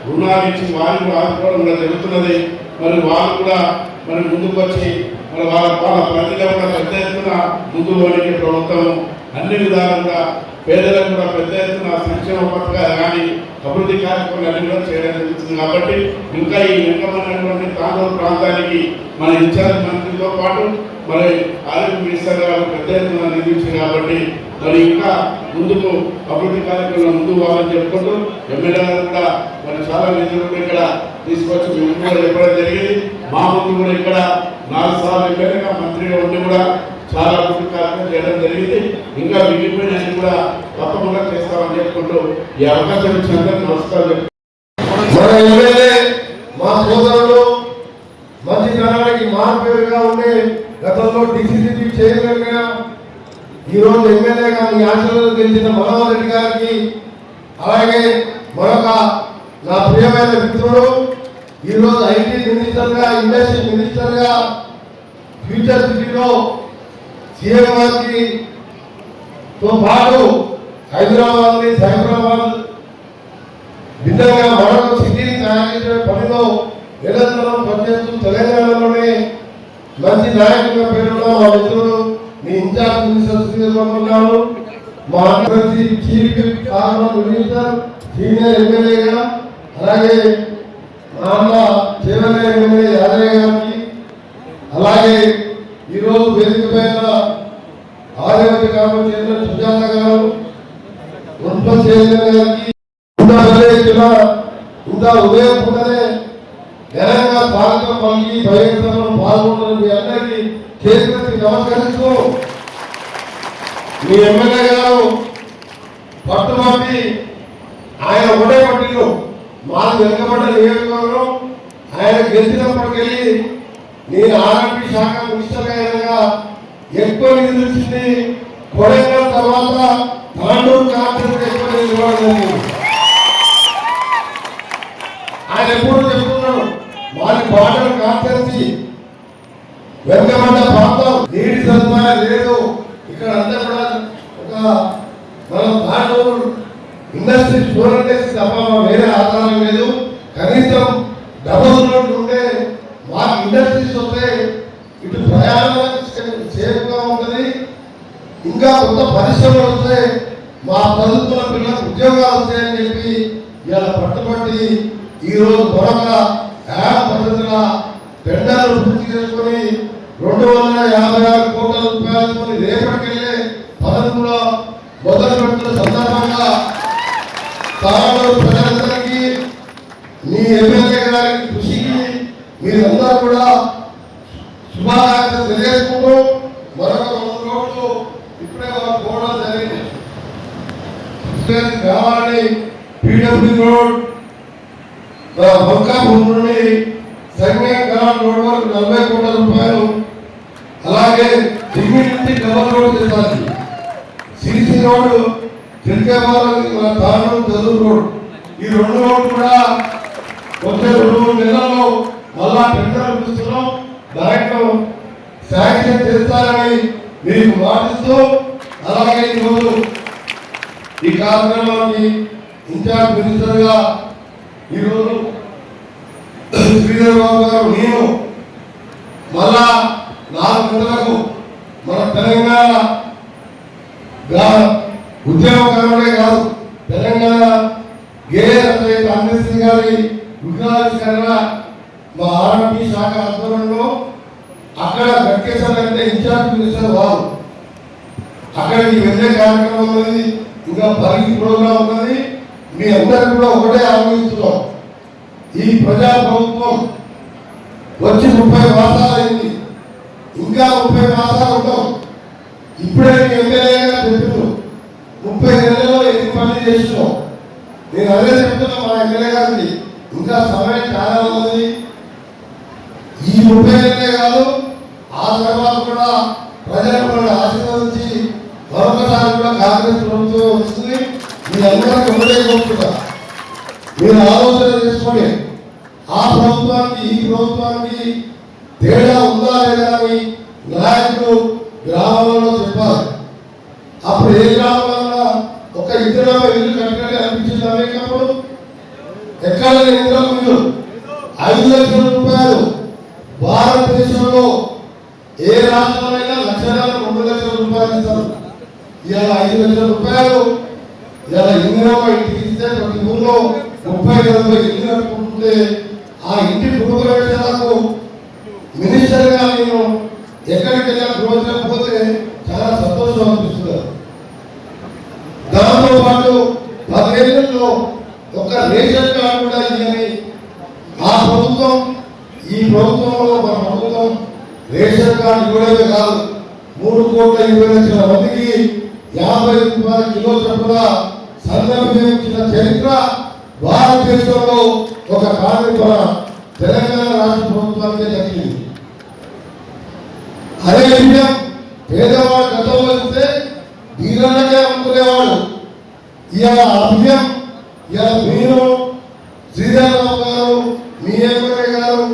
రుణాలు ఇచ్చి వారిని ఆదుకోవడం కూడా జరుగుతున్నది. మరి వారు కూడా మరి ముందుకు వచ్చి మరి వాళ్ళ ప్రజలు కూడా పెద్ద ఎత్తున ముందుకు పోయే ప్రభుత్వం అన్ని విధాలు కూడా పేదలకు కూడా పెద్ద ఎత్తున సంక్షేమ పథకాలు కానీ అభివృద్ధి కార్యక్రమాలు అన్ని కూడా చేయడం జరుగుతుంది. కాబట్టి ఇంకా ఈ వెనుకబడినటువంటి తాండూరు ప్రాంతానికి మన ఇన్ఛార్జ్ మంత్రితో పాటు మరి ఆరోగ్య మినిస్టర్ గారు పెద్ద ఎత్తున నిధించారు. కాబట్టి మరి ఇంకా ముందుకు అభివృద్ధి కార్యక్రమాలు ముందుకు పోవాలని చెప్పుకుంటూ ఎమ్మెల్యే గారు కూడా మరి చాలా నిధులు ఇక్కడ తీసుకొచ్చి మేము కూడా చెప్పడం జరిగింది. మా ముందు కూడా ఇక్కడ 4 సార్లు ఎమ్మెల్యేగా మంత్రిగా ఉండి కూడా చాలా అభివృద్ధి కార్యక్రమం చేయడం జరిగింది. ఇంకా మిగిలిపోయినది కూడా తప్పకుండా చేస్తామని చెప్పుకుంటూ ఈ అవకాశం ఇచ్చినందుకు నమస్కారం. మన ఎమ్మెల్యే మా సోదరుడు మంచి జనానికి మార్పేరుగా ఉండే గతంలో డిసిసిబి చైర్మన్ గా ఈరోజు ఎమ్మెల్యేగా మీ ఆశలను గెలిచిన మనోహర్ రెడ్డి గారికి, అలాగే మరొక నా ప్రియమైన మిత్రుడు ఈరోజు ఐటీ మినిస్టర్ గా, ఇండస్ట్రీ మినిస్టర్ గా, ఫ్యూచర్ సిటీలో సీఎం గారికి తో పాటు హైదరాబాద్ ని సైబరాబాద్ విధంగా మరొక సిటీని తయారు చేసే పనిలో నిరంతరం పనిచేస్తూ తెలంగాణలోనే మంచి నాయకుల పేరున్న మా మిత్రుడు మీ ఇన్ఛార్జ్ మినిస్టర్ శ్రీధర్ గారు, మా అందరి చీఫ్ మినిస్టర్, సీనియర్ ఎమ్మెల్యేగా, అలాగే మా అన్న చేవెళ్ళ ఎమ్మెల్యే యాదయ్య గారికి, అలాగే ఈరోజు వేదిక పైన ఆదివాసీ గ్రామం చైర్మన్ సుజాత గారు, మున్సిపల్ చైర్మన్ గారికి ఇంకా ఉదయం పూటనే ఘనంగా స్వాగతం పలికి బహిరంగ సభలో పాల్గొన్న మీ అందరికీ చేతులెత్తి నమస్కరిస్తూ, మీ ఎమ్మెల్యే గారు పట్టుబట్టి ఆయన ఒకటే పట్టిలో మాకు వెనుకబడ్డ నియోజకవర్గం, ఆయన గెలిచినప్పటికెళ్ళి నేను ఆర్ఎంపీ శాఖ మినిస్టర్గా ఎక్కువ నిధులు ఇచ్చింది కొడంగల్ తర్వాత తాండూరు కాన్ఫరెన్స్ ఎక్కువ నిధులు ఇవ్వడం జరిగింది. ఆయన ఎప్పుడు చెప్తున్నాడు వారి బాటలు కాన్ఫరెన్స్ వెనుకబడ్డ ప్రాంతం నీటి సదుపాయం లేదు, ఇక్కడ అంతా కూడా ఒక మనం తాండూరు ఇండస్ట్రీ స్టోరేజ్ చేసి తప్ప వేరే ఆధారం లేదు. కనీసం డబుల్ రోడ్లు ఉంటే మాకు ఇండస్ట్రీస్ వస్తే ఇటు ప్రయాణానికి సేఫ్గా ఉంటుంది, ఇంకా కొత్త పరిశ్రమలు వస్తే మా ప్రభుత్వ పిల్లలకు ఉద్యోగాలు వస్తాయని చెప్పి ఇలా పట్టుబట్టి ఈరోజు త్వరగా యాప్ పద్ధతిగా టెండర్లు పూర్తి చేసుకొని 256 కోట్ల రూపాయలతో రేపటికెళ్ళే పథకంలో మొదలు పెడుతున్న సందర్భంగా తాను ప్రజలందరికీ మీ ఎమ్మెల్యే గారి కృషికి మీరందరూ కూడా శుభాకాంక్షలు తెలియజేసుకుంటూ మరొక 2 రోజులు ఇప్పుడే వారు పోవడం జరిగింది. కావాలని పీడబ్ల్యూ రోడ్ బంకాపూర్ నుండి సంగం కరాడ్ రోడ్ వరకు 40 కోట్ల రూపాయలు, అలాగే దిమ్మి నుండి డబల్ రోడ్ చేయాలి. సిసి రోడ్ తిరిగేవాళ్ళకి మన తాను చదువు రోడ్, ఈ 2 రోడ్లు కూడా వచ్చే 2 నెలల్లో మళ్ళా టెండర్లు పిలుస్తున్నాం, దాంట్లో శాంక్షన్ చేస్తారని మీకు మాటిస్తూ, అలాగే ఈరోజు ఈ కార్యక్రమానికి ఇన్ఛార్జ్ మినిస్టర్గా ఈరోజు శ్రీధర్ బాబు గారు, నేను మళ్ళా 4 గంటలకు మన తెలంగాణ ఉద్యమకారుడే కాదు తెలంగాణ గేయ రచయిత అన్వేష్ గారి విగ్రహావిష్కరణ మా ఆర్ఎంపీ శాఖ ఆధ్వర్యంలో అక్కడ గట్కేశ్వర అంటే ఇన్ఛార్జ్ మినిస్టర్ వారు అక్కడికి వెళ్ళే కార్యక్రమం ఉన్నది, ఇంకా పరిగి ప్రోగ్రాం ఉన్నది. మీ అందరికి కూడా ఒకటే ఆహ్వానిస్తున్నాం, ఈ ప్రజా ప్రభుత్వం వచ్చి 30 మాసాలు అయింది, ఇంకా 30 మాసాలు ఉంటాం. ఇప్పుడే ఎమ్మెల్యేగా చెప్పారు 30 నెలల్లో ఎన్ని పనులు చేస్తున్నాం. నేను అదే చెప్తున్నా మా ఎమ్మెల్యే గారికి, ఇంకా సమయం చాలా ఉంది. ఈ 30 నెలలే కాదు, ఆ తర్వాత కూడా ప్రజలను ఆశీర్వదించి మరొకసారి కూడా కాంగ్రెస్ ప్రభుత్వం వస్తుంది. మీ అందరికీ ఒకటే కోరుతున్నా, మీరు ఆలోచన చేసుకోండి, ఆ ప్రభుత్వానికి ఈ ప్రభుత్వానికి తేడా ఉందా లేదా అని నాయకులు గ్రామంలో చెప్పాలి. అప్పుడు ఏ గ్రామంలో ఒక ఇద్దరు ఇల్లు కట్టినట్టు అనిపించింది. అనేకప్పుడు ఎక్కడ ఇద్దరు ఇల్లు 5 లక్షల రూపాయలు, భారతదేశంలో ఏ రాష్ట్రంలో 1,02 లక్షల రూపాయలు ఇస్తారు. ఇవాళ 5 లక్షల రూపాయలు ఇవాళ ఇందిరమ్మ ఇంటికి ఇస్తే ప్రతి ఊళ్ళో 30-40 ఇల్లు కట్టుకుంటుంటే ఆ ఇంటి గృహప్రవేశాలకు మినిస్టర్గా నేను ఎక్కడికి వెళ్ళినా రోజున పోతే చాలా సంతోషం అనిపిస్తుంది. దాంతో పాటు 10 ఏళ్లలో ఒక రేషన్ కార్డు కూడా ఇవ్వని ఆ ప్రభుత్వం, ఈ ప్రభుత్వంలో మన ప్రభుత్వం రేషన్ కార్డు ఇవ్వడమే కాదు 3,20,00,000 మందికి 50 రూపాయల కిలో చొప్పున సందర్భం ఇచ్చిన చరిత్ర భారతదేశంలో ఒక కార్మికుల తెలంగాణ రాష్ట్ర ప్రభుత్వానికి దక్కింది. అదే విషయం పేదవాడు గతంలో ఇస్తే దీనిలోనే అమ్ముకునేవాడు. ఇవాళ అభ్యం ఇవాళ మీరు శ్రీధరరావు గారు, మీ ఎమ్మెల్యే గారు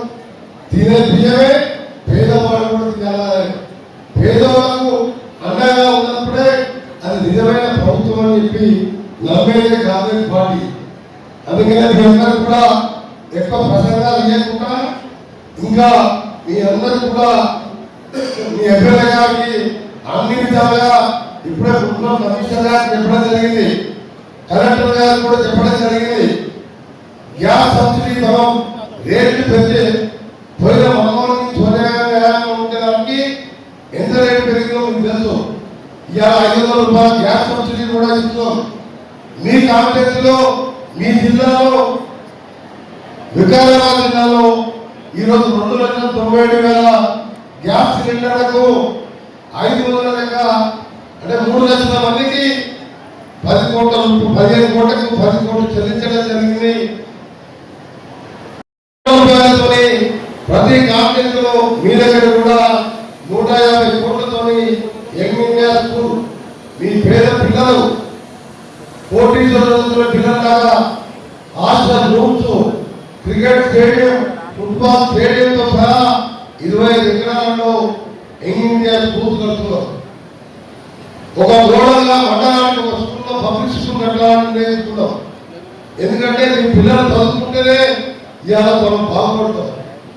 తినే బియ్యమే పేదవాడు కూడా తినాలి. పేదవాళ్ళకు అండగా ఉన్నప్పుడే అది నిజమైన ప్రభుత్వం అని చెప్పి నమ్మేదే కాంగ్రెస్ పార్టీ. అందుకనే మీ అందరూ కూడా ఎక్కువ ప్రసంగాలు చేయకుండా ఇంకా మీ అందరూ కూడా మీ ఎమ్మెల్యే గారికి అన్ని విధాలుగా ఇప్పుడే ప్రభుత్వం కమిషనర్ గారు చెప్పడం జరిగింది, కలెక్టర్ గారు కూడా చెప్పడం జరిగింది. గ్యాస్ సబ్సిడీ మనం రేట్లు పెంచి పోయిన మనమోహన్ ఉండడానికి ఎంత రేటు పెరిగిందో మీకు తెలుసు. ఇవాళ 500 రూపాయల గ్యాస్ సబ్సిడీ కూడా ఇస్తున్నాం. మీ కాన్స్టిట్యూన్సీలో మీ జిల్లాలో వికారాబాద్ జిల్లాలో ఈరోజు 2,97,000 గ్యాస్ సిలిండర్లకు 500 లెక్క అంటే 3 లక్షల మందికి 10 కోట్లకు 10 కోట్లు చెల్లించడం జరిగింది. ప్రతి కాన్స్టిట్యూన్సీలో మీ దగ్గర కూడా 150 కోట్లతోని యంగ్ ఇండియా స్కూల్ మీ పేద పిల్లలు పోటీ చదువుతున్న పిల్లలాగా hostel rooms, cricket stadium, football స్టేడియంతో సహా 25 ఎకరాలలో యంగ్ ఇండియా స్కూల్ కడుతున్నారు. ఒక మోడల్గా మండలానికి ఒక స్కూల్లో పబ్లిక్ స్కూల్ కట్టాలని నేర్చుకున్నాం. ఎందుకంటే మీ పిల్లలు చదువుకుంటేనే ఇవాళ మనం బాగుపడతాం.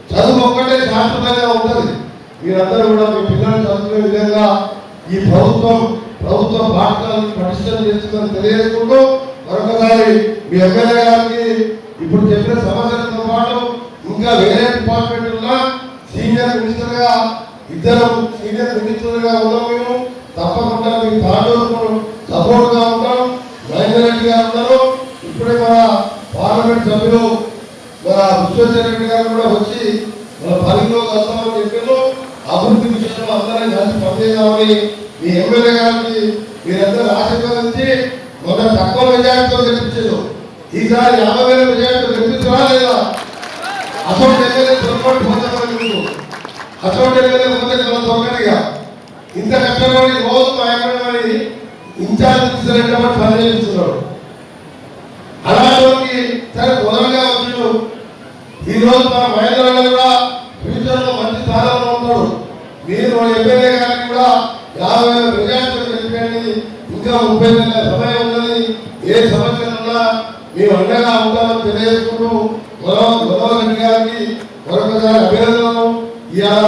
చదువు ఒక్కటే శాశ్వతంగా ఉంటుంది. మీరందరూ కూడా మీ పిల్లలు చదువుకునే విధంగా ఈ ప్రభుత్వం పాఠశాలను పటిష్టం చేస్తుందని తెలియజేసుకుంటూ మరొకసారి మీ ఎమ్మెల్యే గారికి ఇప్పుడు చెప్పిన సమస్యలతో పాటు ఇంకా వేరే డిపార్ట్మెంట్ ఉన్న సీనియర్ మినిస్టర్గా ఉన్నాం. మేము తప్పకుండా మీ తాండూరుకు సపోర్ట్గా ఉంటాం. మహేందర్ రెడ్డి గారు ఉన్నారు. ఇప్పుడే మన పార్లమెంట్ సభ్యులు మన విశ్వేశ్వరరెడ్డి గారు కూడా వచ్చి మన పరిధిలో వస్తామని చెప్పారు. అభివృద్ధి విషయంలో అందరం కలిసి పనిచేద్దామని మీ ఎమ్మెల్యే గారికి మీరందరూ ఆశీర్వదించి మొన్న తక్కువ మెజార్టీతో గెలిపించారు. ఈసారి 50,000 మెజార్టీతో గెలిపించరా లేదా? అసోంటి ఎమ్మెల్యే తొలగొట్టి పొందమని అసోంటి ఎమ్మెల్యే పొందే తొలగడిగా ఇంత కష్టపడి రోజు మా ఎమ్మెల్యే ఇన్ఛార్జ్ తీసుకునేటప్పుడు పని చేస్తున్నాడు. అలాంటి సరే మొదలుగా వచ్చాడు. ఈ రోజు మన మహేంద్ర కూడా ఫ్యూచర్ లో మంచి స్థానంలో ఉంటాడు. మీరు ఎమ్మెల్యే గారికి కూడా 50,000 మెజార్టీతో గెలిపండి. ఇంకా 30 నెలల సమయం ఉన్నది. ఏ సమస్యలున్నా మేము అండగా ఉంటామని తెలియజేసుకుంటూ మనోహర్ రెడ్డి గారికి మరొకసారి అభినందనలు. ఇవాళ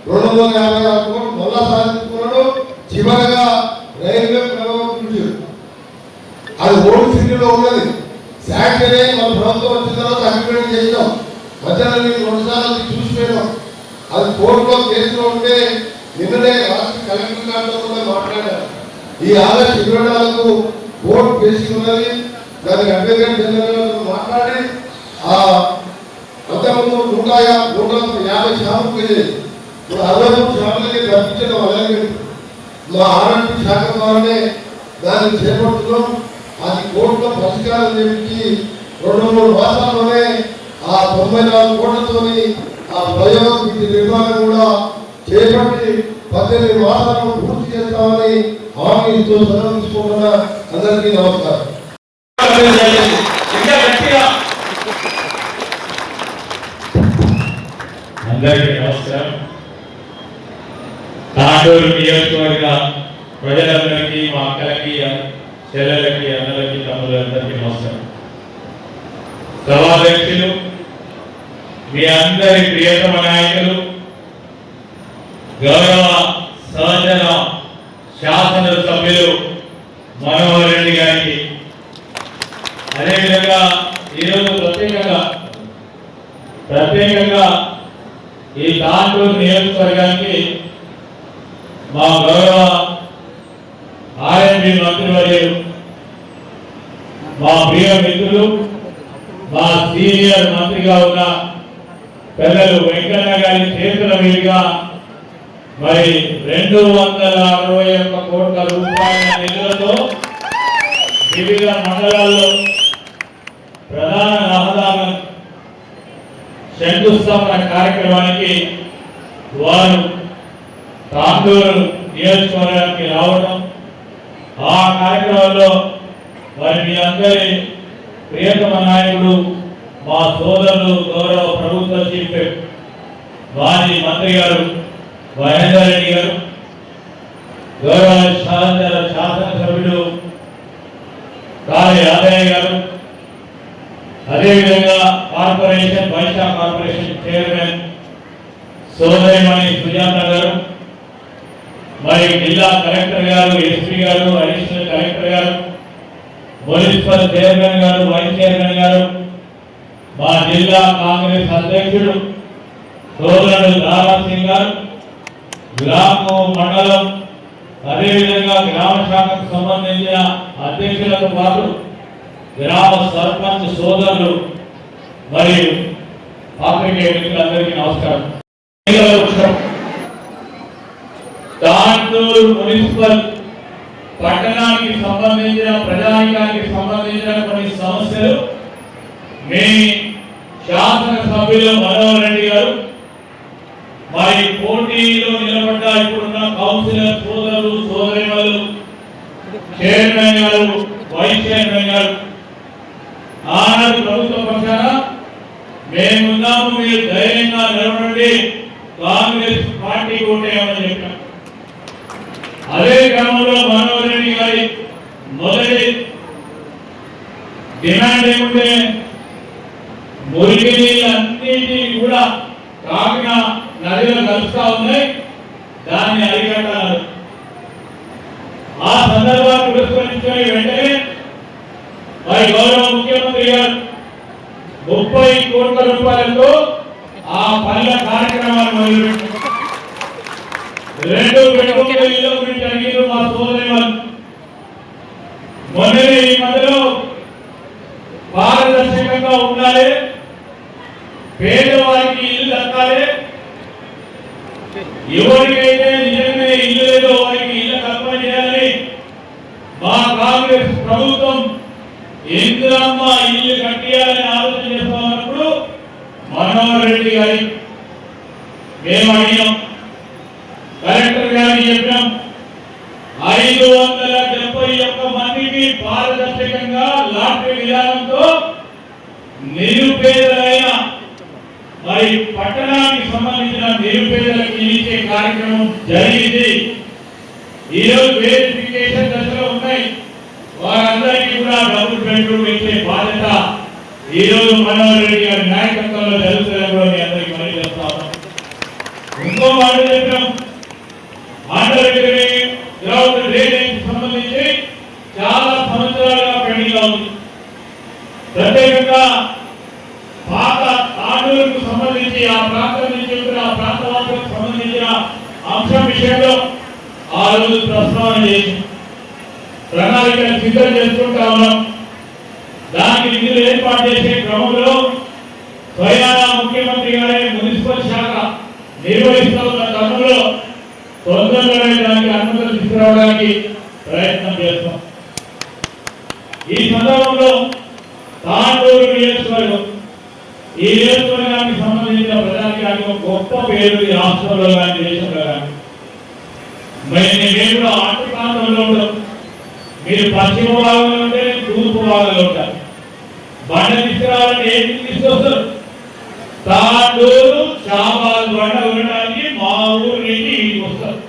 256 కోట్లు మళ్ళా సాధించుకున్నాడు. చివరిగా రైల్వే ప్రయోగం అది ఓల్డ్ సిటీలో ఉన్నది. శాంక్షన్ అయ్యి మన ప్రభుత్వం వచ్చిన తర్వాత అగ్రిమెంట్ చేసాం. మధ్యలో 2 సార్లు చూసిపోయాం. అది కోర్టులో కేసులో ఉంటే నిన్ననే రాష్ట్ర కలెక్టర్ గారితో కూడా మాట్లాడారు. ఈ ఆగస్టు 24కు కోర్టు కేసు ఉన్నది. దానికి అడ్వకేట్ జనరల్ మాట్లాడి అంతకుముందు 150 షాపులు పోయేది. ఇప్పుడు 63 షాపులకి తప్పించడం అలాగే మా ఆర్ఎండ్బి శాఖ ద్వారానే దాన్ని చేపడుతున్నాం. అది కోర్టులో పరిష్కారం చేయించి 2-3 మాసాల్లోనే ఆ 94 కోట్లతోని ఆ ప్రయోగం నిర్మాణం కూడా చేపట్టి 18 మాసాలను పూర్తి చేస్తామని హామీ ఇస్తూ సెలవు తీసుకుంటున్న అందరికీ నమస్కారం. అందరికీ నమస్కారం. తాండూరు నియోజకవర్గ ప్రజలందరికీ, మా అక్కలకి, చెల్లెలకి, అన్నలకి, తమ్ములందరికీ నమస్కారం. సభాధ్యక్షులు, మీ అందరి ప్రియతమ నాయకులు, గౌరవ సహచర శాసన సభ్యులు మనోహర్ రెడ్డి గారికి, అదేవిధంగా ఈరోజు ప్రత్యేకంగా ఈ తాండూరు నియోజకవర్గానికి మా గౌరవ ఆర్ఎండ్బి మంత్రివర్యులు, మా ప్రియ మిత్రులు, మా సీనియర్ మంత్రిగా ఉన్న పెద్దలు వెంకన్న గారి చేతుల మీదుగా మరి 261 కోట్ల రూపాయల నిధులతో వివిధ మండలాల్లో ప్రధాన రహదారుల శంకుస్థాపన కార్యక్రమానికి వారు తాండూరు నియోజకవర్గానికి రావడం, ఆ కార్యక్రమంలో మరి మీ అందరి ప్రియతమ నాయకుడు, మా సోదరులు, గౌరవ ప్రభుత్వ చీఫ్ మాజీ మంత్రి గారు మహేందర్ రెడ్డి గారు, గౌరవ శాసనసభ్యుడు కాళీ యాదయ్య గారు, అదేవిధంగా కార్పొరేషన్ వైశా కార్పొరేషన్ చైర్మన్ సోదరిమణి సుజాత గారు, మరి జిల్లా కలెక్టర్ గారు, ఎస్పీ గారు, అడిషనల్ కలెక్టర్ గారు, మున్సిపల్ చైర్మన్ గారు, వైస్ చైర్మన్ గారు, మా జిల్లా కాంగ్రెస్ అధ్యక్షుడు సోదరుడు దారా సింగ్ గారు, గ్రామం మండలం అదేవిధంగా గ్రామ శాఖకు సంబంధించిన అధ్యక్షులతో పాటు గ్రామ సర్పంచ్ సోదరులు మరియు పాత్రికేయ మిత్రులందరికీ నమస్కారం. తాండూరు మున్సిపల్ పట్టణానికి సంబంధించిన ప్రజానికానికి సంబంధించిన కొన్ని సమస్యలు మీ శాసనసభ్యులు మనోహర్ రెడ్డి గారు మరి పోటీలో నిలబడ్డ ఇప్పుడున్న కౌన్సిలర్ సోదరులు, సోదరిమలు, చైర్మన్ గారు, వైస్ చైర్మన్ గారు ఆనాడు ప్రభుత్వ పక్షాన మేమున్నాము, మీరు ధైర్యంగా నిలబడండి, కాంగ్రెస్ పార్టీ ఓటేయమని చెప్పాం. అదే క్రమంలో మనోహర్ రెడ్డి గారి మొదటి డిమాండ్ ఏముంటే మురికి నీళ్ళన్నింటినీ కూడా కాకినా నదిలో కలుస్తా ఉన్నాయి, దాన్ని అరికట్టాలి. ఆ సందర్భాన్ని పురస్కరించుకొని వెంటనే మరి గౌరవ ముఖ్యమంత్రి గారు 30 కోట్ల రూపాయలతో ఆ పనుల కార్యక్రమాన్ని మొదలుపెట్టారు. 2 బెడ్రూమ్ల ఇళ్ల గురించి అడిగారు మా సోదరులు. మొన్ననే ఈ మధ్యలో పారదర్శకంగా ఉండాలి, పేదవారికి ఇల్లు దక్కాలి, ఎవరికైతే నిజంగా ఇల్లు లేదో వారికి ఇల్లు కల్పన చేయాలని మా కాంగ్రెస్ ప్రభుత్వం ఇందిరమ్మ ఇల్లు కట్టియాలని ఆలోచన చేస్తున్నప్పుడు మనోహర్ రెడ్డి గారి మేము అడిగినాం, కలెక్టర్ గారికి చెప్పినాం, 571 మందికి పారదర్శకంగా లాటరీ విధానంతో నిరుపేదలైన మరి పట్టణానికి సంబంధించిన నిరుపేదలకు ఇచ్చే కార్యక్రమం జరిగింది. ఈరోజు వెరిఫికేషన్ దశలో ఉన్నాయి, వారందరికీ కూడా డబుల్ బెడ్రూమ్ ఇచ్చే బాధ్యత ఈరోజు మనోహర్ రెడ్డి గారి నాయకత్వంలో జరుగుతుందని కూడా మీ అందరికీ మళ్ళీ చెప్తా ఉన్నాం. ఇంకో మాట చెప్పాం, డ్రైనేజ్ సంబంధించి చాలా సంవత్సరాలుగా పెండింగ్ ఉంది. ప్రత్యేకంగా పాత తాండూరుకు సంబంధించి ఆ ప్రాంతం నుంచి ఆ ప్రాంతవాసులకు సంబంధించిన అంశం విషయంలో ఆ రోజు ప్రస్తావన చేసి ప్రణాళికను సిద్ధం చేసుకుంటా ఉన్నాం. దానికి నిధులు ఏర్పాటు చేసే క్రమంలో స్వయానా ముఖ్యమంత్రి గారే మున్సిపల్ శాఖ నిర్వహిస్తున్న క్రమంలో తొందరలోనే దానికి అనుమతులు తీసుకురావడానికి ప్రయత్నం చేస్తాం. ఈ సందర్భంలో తాండూరు నియోజకవర్గం, ఈ నియోజకవర్గానికి సంబంధించిన ప్రజానికి ఒక గొప్ప పేరు ఈ రాష్ట్రంలో కానీ దేశంలో కానీ. మేము కూడా ఆంధ్ర ప్రాంతంలో ఉంటాం, మీరు పశ్చిమ భాగంలో ఉంటే తూర్పు భాగంలో ఉంటారు. బండ తీసుకురావాలంటే ఏంటి తీసుకొస్తారు? తాండూరు షాబాద్ బండ ఉండడానికి మా ఊరు నుంచి ఇంటికి వస్తారు.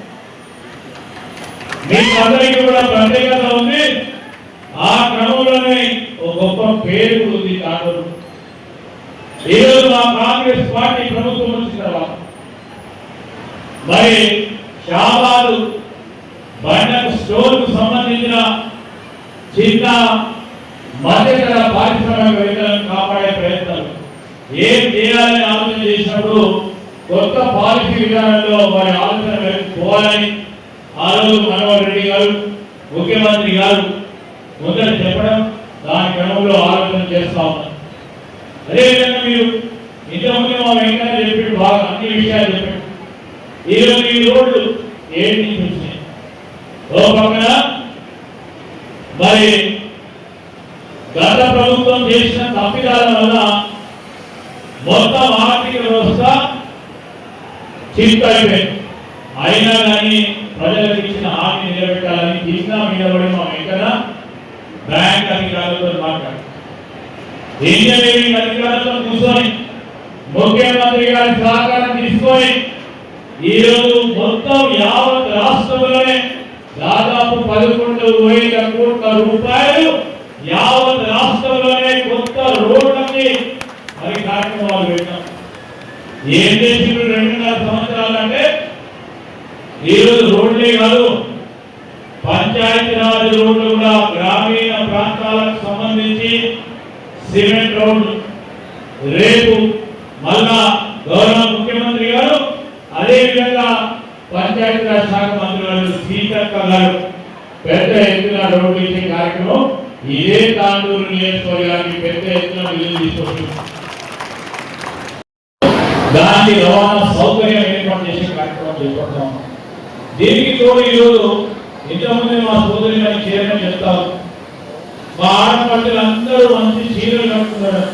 మీకు అందరికీ కూడా ప్రత్యేకత ఉంది. ఆ క్రమంలోనే ఒక గొప్ప పేరు ఉంది తాండూరు. ఈరోజు మా కాంగ్రెస్ పార్టీ ప్రభుత్వం వచ్చిన తర్వాత మరి షాబాదు బండకు స్టోర్కు సంబంధించిన చిన్న మధ్యతర పారిశ్రామికవేత్తలను కాపాడే ప్రయత్నాలు ఏం చేయాలని ఆలోచన చేసినప్పుడు కొత్త పాలసీ విధానంలో వారి ఆలోచన పోవాలని ఆ రోజు మనోహర్ రెడ్డి గారు ముఖ్యమంత్రి గారు ముందర చెప్పడం, దాని క్రమంలో ఆలోచన చేస్తా ఉన్నారు. అదేవిధంగా మీరు ఇంతకుముందు మా వెంకయ్య చెప్పాడు, బాగా అన్ని విషయాలు చెప్పాడు. ఈరోజు ఈ రోడ్లు ఏంటి నుంచి వచ్చినాయి? ఓ పక్కన మరి గత ప్రభుత్వం చేసిన తప్పిదాల వల్ల మొత్తం ఆర్థిక వ్యవస్థ చిత్తైపోయింది. అయినా కానీ ప్రజలకు ఇచ్చిన హామీ నిలబెట్టాలని తీసినా మీద పడి మా వెంకన్న బ్యాంక్ అధికారులతో మాట్లాడు, ఇంజనీరింగ్ అధికారులతో కూర్చొని ముఖ్యమంత్రి గారి సహకారం తీసుకొని ఈరోజు మొత్తం యావత్ రాష్ట్రంలోనే దాదాపు 11,000 కోట్ల రూపాయలు యావత్ రాష్ట్రంలోనే కొత్త రోడ్లకి మరి కార్యక్రమాలు పెట్టాం. ఏం చేసిండ్రు 2.5 సంవత్సరాలు అంటే ఈరోజు రోడ్లే రోడ్లే కాదు, పంచాయతీరాజ్ రోడ్లు కూడా గ్రామీణ ప్రాంతాలకు సంబంధించి సిమెంట్ రోడ్లు రేపు మళ్ళా గౌరవ ముఖ్యమంత్రి గారు అదేవిధంగా పంచాయతీరాజ్ శాఖ మంత్రి గారు సీతక్క గారు పెద్ద ఎత్తున రోడ్లు ఇచ్చే కార్యక్రమం ఇదే తాండూరు నియోజకవర్గానికి పెద్ద ఎత్తున నిధులు తీసుకొచ్చింది. దానికి రవాణా సౌకర్యం ఏర్పాటు చేసే కార్యక్రమం చేపడతాం. దీనికి తోడు ఈరోజు ఇంతకుముందు మా సోదరి గారి చీరని చెప్తారు, మా ఆడపడుతులు అందరూ మంచి చీరలు కట్టుకున్నారు.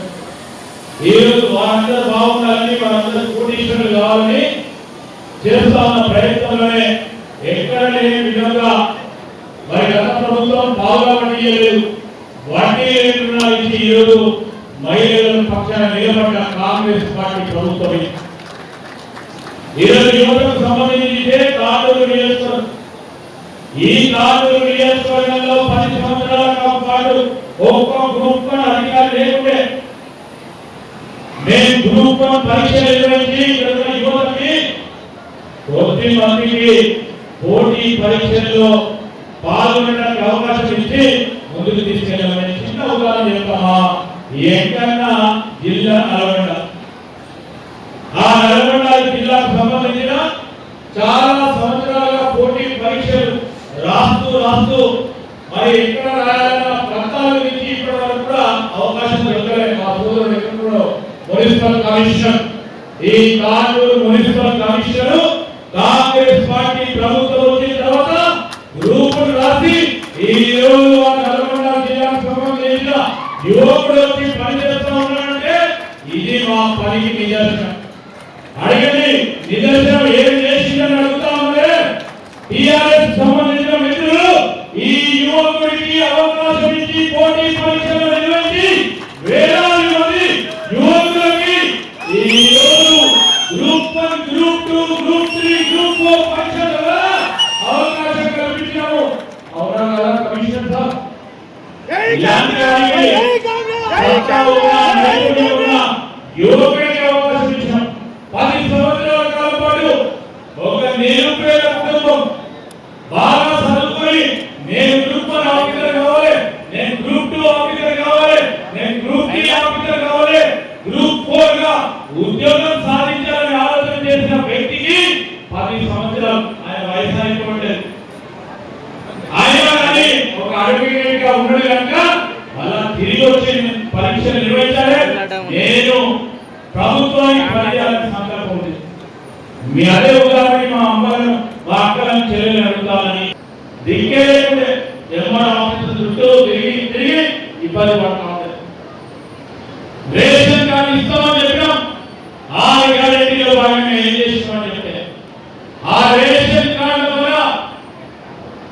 ఈరోజు వారందరూ బాగుండాలని, వారందరూ కోటీశ్వరులు కావాలని చేస్తా ఉన్న ప్రయత్నంలోనే ఎక్కడ లేని విధంగా మరి గత ప్రభుత్వం బాగా పనిచేయలేదు, వడ్డీ లేకుండా ఇచ్చి ఈరోజు మహిళల పక్షాన నిలబడ్డ కాంగ్రెస్ పార్టీ ప్రభుత్వం. ఈరోజు యువతకు సంబంధించి తాండూరు నియోజకవర్గం, ఈ తాండూరు నియోజకవర్గంలో 10 సంవత్సరాల పాటు ఒక్క గ్రూప్ అధికారులు లేకుంటే మేము గ్రూప్ పరీక్షలు నిర్వహించి యువతకి కొద్ది మందికి పోటీ పరీక్షల్లో పాల్గొనడానికి అవకాశం ఇచ్చి ముందుకు తీసుకెళ్ళామని చిన్న ఉదాహరణ చెప్తామా. ఎంకన్నా జిల్లా నల్గొండ, ఆ నల్గొండ జిల్లాకు సంబంధించిన చాలా సంవత్సరాలుగా పోటీ పరీక్షలు రాస్తూ మరి ఎక్కడ రాయాలన్న ప్రాంతాల నుంచి ఇప్పటి వరకు కూడా అవకాశం దొరకలేదు. మా సోదరుడు ఎక్కడో మున్సిపల్ కమిషనర్, ఈ Tandur municipal commissioner Congress party ప్రభుత్వం వచ్చిన తర్వాత గ్రూపులు రాసి ఈ రోజు నల్గొండ జిల్లాకు సంబంధించిన యువకుడు వచ్చి పనిచేస్తా ఉన్నాడంటే ఇది మా పనికి నిదర్శనం. అడిగండి, నిదర్శనం ఏం చేసిందని అడుగుతా ఉంటే టిఆర్ఎస్ సంబంధించిన మిత్రులు ఈ యువకుడికి అవకాశం ఇచ్చి పోటీ పరీక్షలు నిర్వహించి వేలాది మంది యువకులకి ఈ రోజు గ్రూప్ 1, గ్రూప్ 2, గ్రూప్ 3, గ్రూప్ 4 పరీక్షల అవకాశం కల్పించాము. అవునా కదా కమిషనర్ సార్? యువకుడికి అవకాశం ఇచ్చాం. 10 సంవత్సరాల కాలం పాటు ఒక నిరుపేద కుటుంబం బాగా చదువుకొని నేను గ్రూప్ 1 ఆఫీసర్ కావాలి, నేను గ్రూప్ 2 ఆఫీసర్ కావాలి, నేను గ్రూప్ 3 ఆఫీసర్ కావాలి, గ్రూప్ 4 గా ఉద్యోగం సాధించాలని ఆలోచన చేసిన వ్యక్తికి 10 సంవత్సరాలు ఆయన వయసు అయిపోయింది. ఆయన కానీ ఒక అడ్వకేట్ గా ఉన్నాడు కనుక మళ్ళా తిరిగి వచ్చి పరీక్షలు నిర్వహించాలి. నేను ప్రభుత్వానికి పనిచేయాలని సంకల్పం ఉంది. మీ అదే ఉదాహరణ మా అమ్మలను, మా అక్కలను, చెల్లెలను అడుగుతామని దిక్కే లేకుంటే ఎంఆర్ ఆఫీసు చుట్టూ తిరిగి ఇబ్బంది పడతా ఉంటారు. రేషన్ కార్డు ఇస్తామని చెప్పినాం, 6 గ్యారెంటీలో భాగంగా ఏం చేస్తామని చెప్తే ఆ రేషన్ కార్డు ద్వారా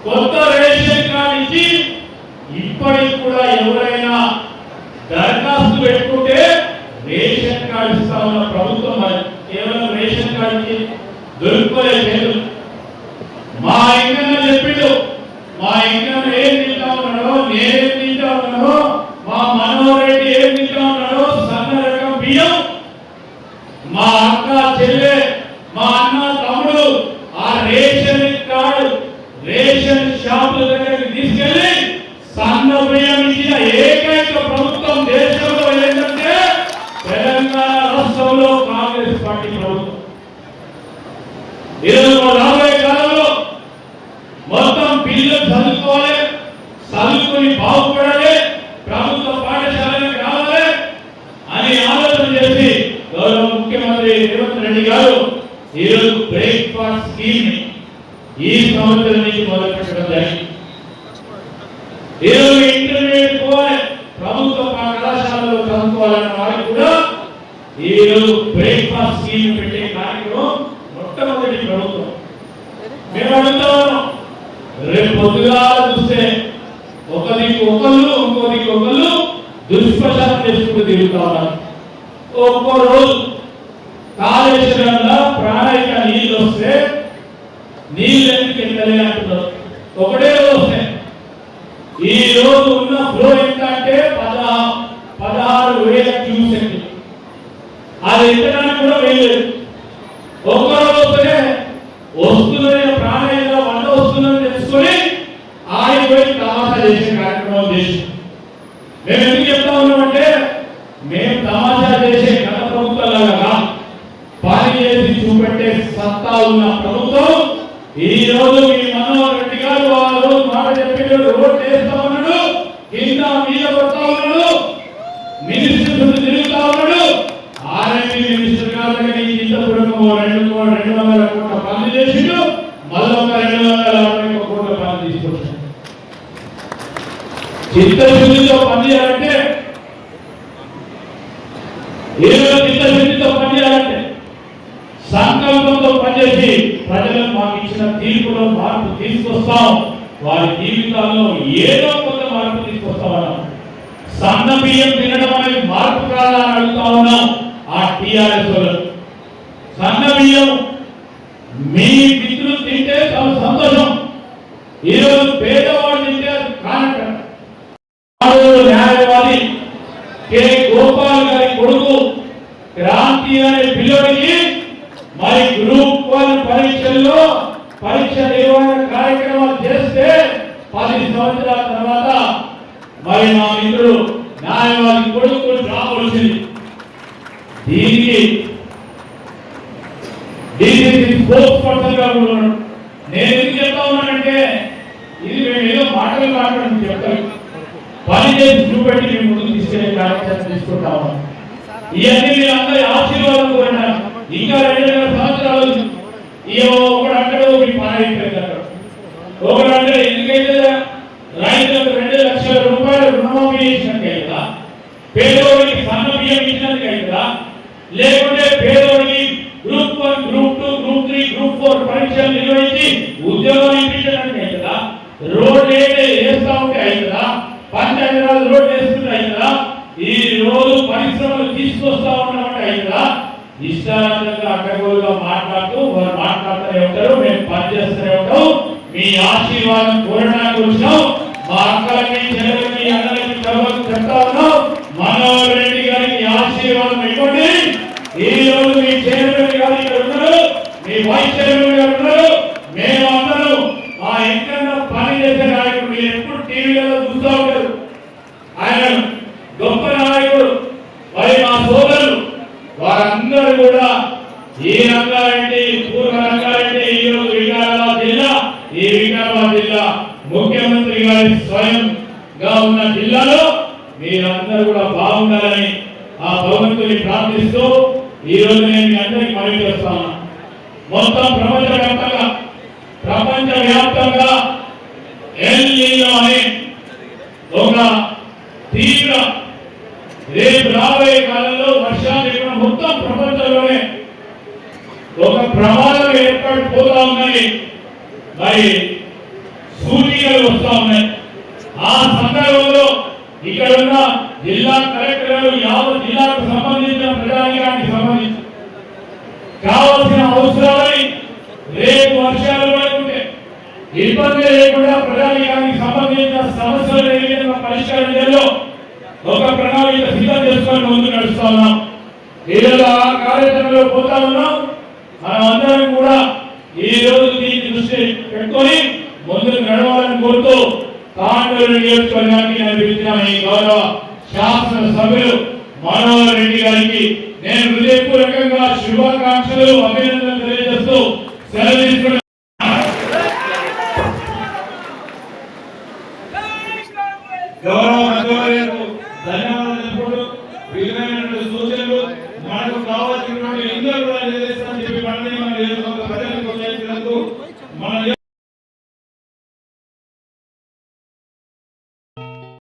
కొత్త రేషన్ కార్డు ఇచ్చి ఇప్పటికి కూడా ఎవరైనా దరఖాస్తు పెట్టుకుంటే రేషన్ కార్డు ఇస్తా ఉన్న ప్రభుత్వం కేవలం రేషన్ కార్డుకి దొరుకుకోలేదు. మా ఇంకన్నా చెప్పిండు, మా ఇంకన్నా ఏం తింటా ఉన్నాడో, నేనేం తింటా ఉన్నాడో, మా మనోరెడ్డి ఏం తింటా ఉన్నాడో, సన్న రకం బియ్యం మా అక్క, చెల్లె, మా అన్న, తమ్ముడు ఆ రేషన్ కార్డు రేషన్ షాపుల దగ్గరికి తీసుకెళ్లి సన్న బియ్యం ఇచ్చిన ఏకైక ప్రభుత్వం దేశంలో ఏంటంటే తెలంగాణ రాష్ట్రంలో కాంగ్రెస్ పార్టీ ప్రభుత్వం. ఈరోజు రాబోయే కాలంలో మొత్తం పిల్లలు చదువుకోవాలి, చదువుకుని బాగుపడాలి, ప్రభుత్వ పాఠశాలకు రావాలి అని ఆలోచన చేసి గౌరవ ముఖ్యమంత్రి రేవంత్ రెడ్డి గారు ఈరోజు బ్రేక్ఫాస్ట్ స్కీమ్ ఈ సంవత్సరం నుంచి మొదలుపెట్టడం జరిగింది. ఈరోజు ఇంటర్మీడియట్ పోవాలి, ప్రభుత్వ కళాశాలలో చదువుకోవాలన్న వారికి కూడా ఈరోజు బ్రేక్ఫాస్ట్ స్కీమ్ పెట్టే కార్యక్రమం మొట్టమొదటి ప్రభుత్వం. మేము అడుగుతా ఉన్నాం, రేపు పొద్దుగా చూస్తే ఒక దిక్కు ఒకళ్ళు, ఇంకో దిక్కు ఒకళ్ళు దుష్ప్రచారం చేసుకుంటూ తిరుగుతా ఉన్నారు. ఒక్కో రోజు కాళేశ్వరంలో ప్రాణాయిక నీళ్ళు వస్తే నీళ్ళు ఎందుకు ఎంతలే అంటున్నారు. ఒకటే వస్తే ఈ రోజు ఉన్న ఫ్లో ఎంత అంటే 16,000 క్యూసెక్లు. అది ఎత్తడానికి కూడా వెళ్ళలేదు. ఒక్క రోజు వస్తున్న ప్రాణాయిక 1 తర్వాత ఈ చింతపురం 200 కోట్ల పనులు చేసిండు, మళ్ళీ ఒక 260 కోట్ల పనులు తీసుకొచ్చాడు. చిత్తశుద్ధితో పనిచేయాలంటే చిత్తశుద్ధితో పనిచేయాలంటే సంకల్పంతో పనిచేసి ప్రజలకు మాకు ఇచ్చిన తీర్పులో మార్పు తీసుకొస్తాం, వారి జీవితాల్లో ఏదో కొంత మార్పు తీసుకొస్తామన్నాం. సన్న బియ్యం తినడం అనేది మార్పు కాదా అని అడుగుతా ఉన్నాం. ఆ టీఆర్ఎస్ సన్న బియ్యం మీ మిత్రులు తింటే చాలా సంతోషం, ఈరోజు పేదవాడు తింటే కానట. న్యాయవాది కె గోపాల్ గారి కొడుకు క్రాంతి అనే పిల్లడికి మరి గ్రూప్ 1 పరీక్షల్లో పరీక్ష నిర్వహణ కార్యక్రమాలు చేస్తే 10 సంవత్సరాల తర్వాత మరి మా మిత్రుడు న్యాయవాది కొడుకు జాబ్ వచ్చింది. దీనికి స్పోర్ట్స్ పర్సన్ గా ఉన్నాడు. నేను ఎందుకు చెప్తా ఉన్నానంటే ఇది మేము ఏదో మాటలు మాట్లాడని చెప్తాను, పని చేసి చూపెట్టి మేము ముందుకు తీసుకెళ్లే కార్యక్రమం తీసుకుంటా ఉన్నాం. ఇవన్నీ మీరు అందరి ఆశీర్వాదం కోరినారు. ఇంకా 2 సంవత్సరాలు ఒకడు అంటాడు మీ పని అయిపోయింది అంటాడు, ఒకడు అంటాడు ఎందుకైతే రైతులకు 2 లక్షల రూపాయలు రుణమాఫీ చేసినట్టుగా, పేదోడికి సన్న బియ్యం ఇచ్చినట్టుగా, లేకుంటే పేదోడికి గ్రూప్ 1, గ్రూప్ 2, గ్రూప్ 3, గ్రూప్ 4 పరీక్షలు నిర్వహించి ఉద్యోగం ఇప్పించడానికి రోడ్లు వేస్తా ఉంటే అవుతుందా, పంచాయతీరాజ్ రోడ్లు వేస్తుంటే అవుతుందా, ఈ రోజు పరిశ్రమలు తీసుకొస్తా ఉన్నమాట అవుతుందా? ఇష్టానందంగా అడ్డగోలుగా మాట్లాడుతూ వారు మాట్లాడుతూనే ఉంటారు, మేము పనిచేస్తూనే ఉంటాం. మీ ఆశీర్వాదం కోరడానికి వచ్చినాం. మా అక్కలకి చెల్లెలకి అన్నలకి చదువుకు చెప్తా ఉన్నాం, మనోహర్ రెడ్డి గారికి ఆశీర్వాదం ఇవ్వండి. ఈ రోజు మీ చైర్మన్ గారు ఇక్కడ ఉన్నారు, మీ వైస్ చైర్మన్ గారు ఉన్నారు. మేమందరూ మా ఎంకన్నా పని చేసే నాయకుడు, మీరు ఎప్పుడు టీవీలలో చూస్తూ ఉంటారు. ఆయన గొప్ప నాయకుడు. మరి మా సోదరులు వారందరూ కూడా ఈ రంగారెడ్డి, పూర్వ రంగారెడ్డి, ఈ రోజు వికారాబాద్ జిల్లా, ఈ వికారాబాద్ జిల్లా ముఖ్యమంత్రి గారి స్వయంగా ఉన్న జిల్లాలో మీరందరూ కూడా బాగుండాలని ఆ భగవంతుని ప్రార్థిస్తూ ఈ రోజు నేను మీ అందరికీ మనవి చేస్తాను. మొత్తం ప్రపంచవ్యాప్తంగా ఎల్ నీనో అనే ఒక తీవ్ర రేపు రాబోయే కాలంలో వర్షాలు మొత్తం ప్రపంచంలోనే ఒక ప్రమాదం ఏర్పడిపోతా ఉన్నాయి. మరి సూచికలు వస్తా ఉన్నాయి. ఆ సందర్భంలో ఇక్కడ ఉన్న జిల్లా కలెక్టర్ గారు యావత్ జిల్లాకు సంబంధించిన ప్రజానికానికి సంబంధించి కావాల్సిన అవసరాలని రేపు వర్షాలు పడుతుంటే ఇబ్బంది లేకుండా ప్రజానికానికి సంబంధించిన సమస్యలు ఏ విధంగా పరిష్కారం చేయాలో ఒక ప్రణాళిక సిద్ధం చేసుకొని ముందు నడుస్తా ఉన్నాం. ఈరోజు ఆ కార్యక్రమంలో పోతా ఉన్నాం. మనం అందరం కూడా ఈ రోజు దీన్ని దృష్టి పెట్టుకొని ముందుకు నడవాలని కోరుతూ తాండూరు నియోజకవర్గానికి పిలిచిన ఈ గౌరవ శాసన సభ్యులు మనోహర్ రెడ్డి గారికి నేను హృదయపూర్వకంగా శుభాకాంక్షలు, అభినందనలు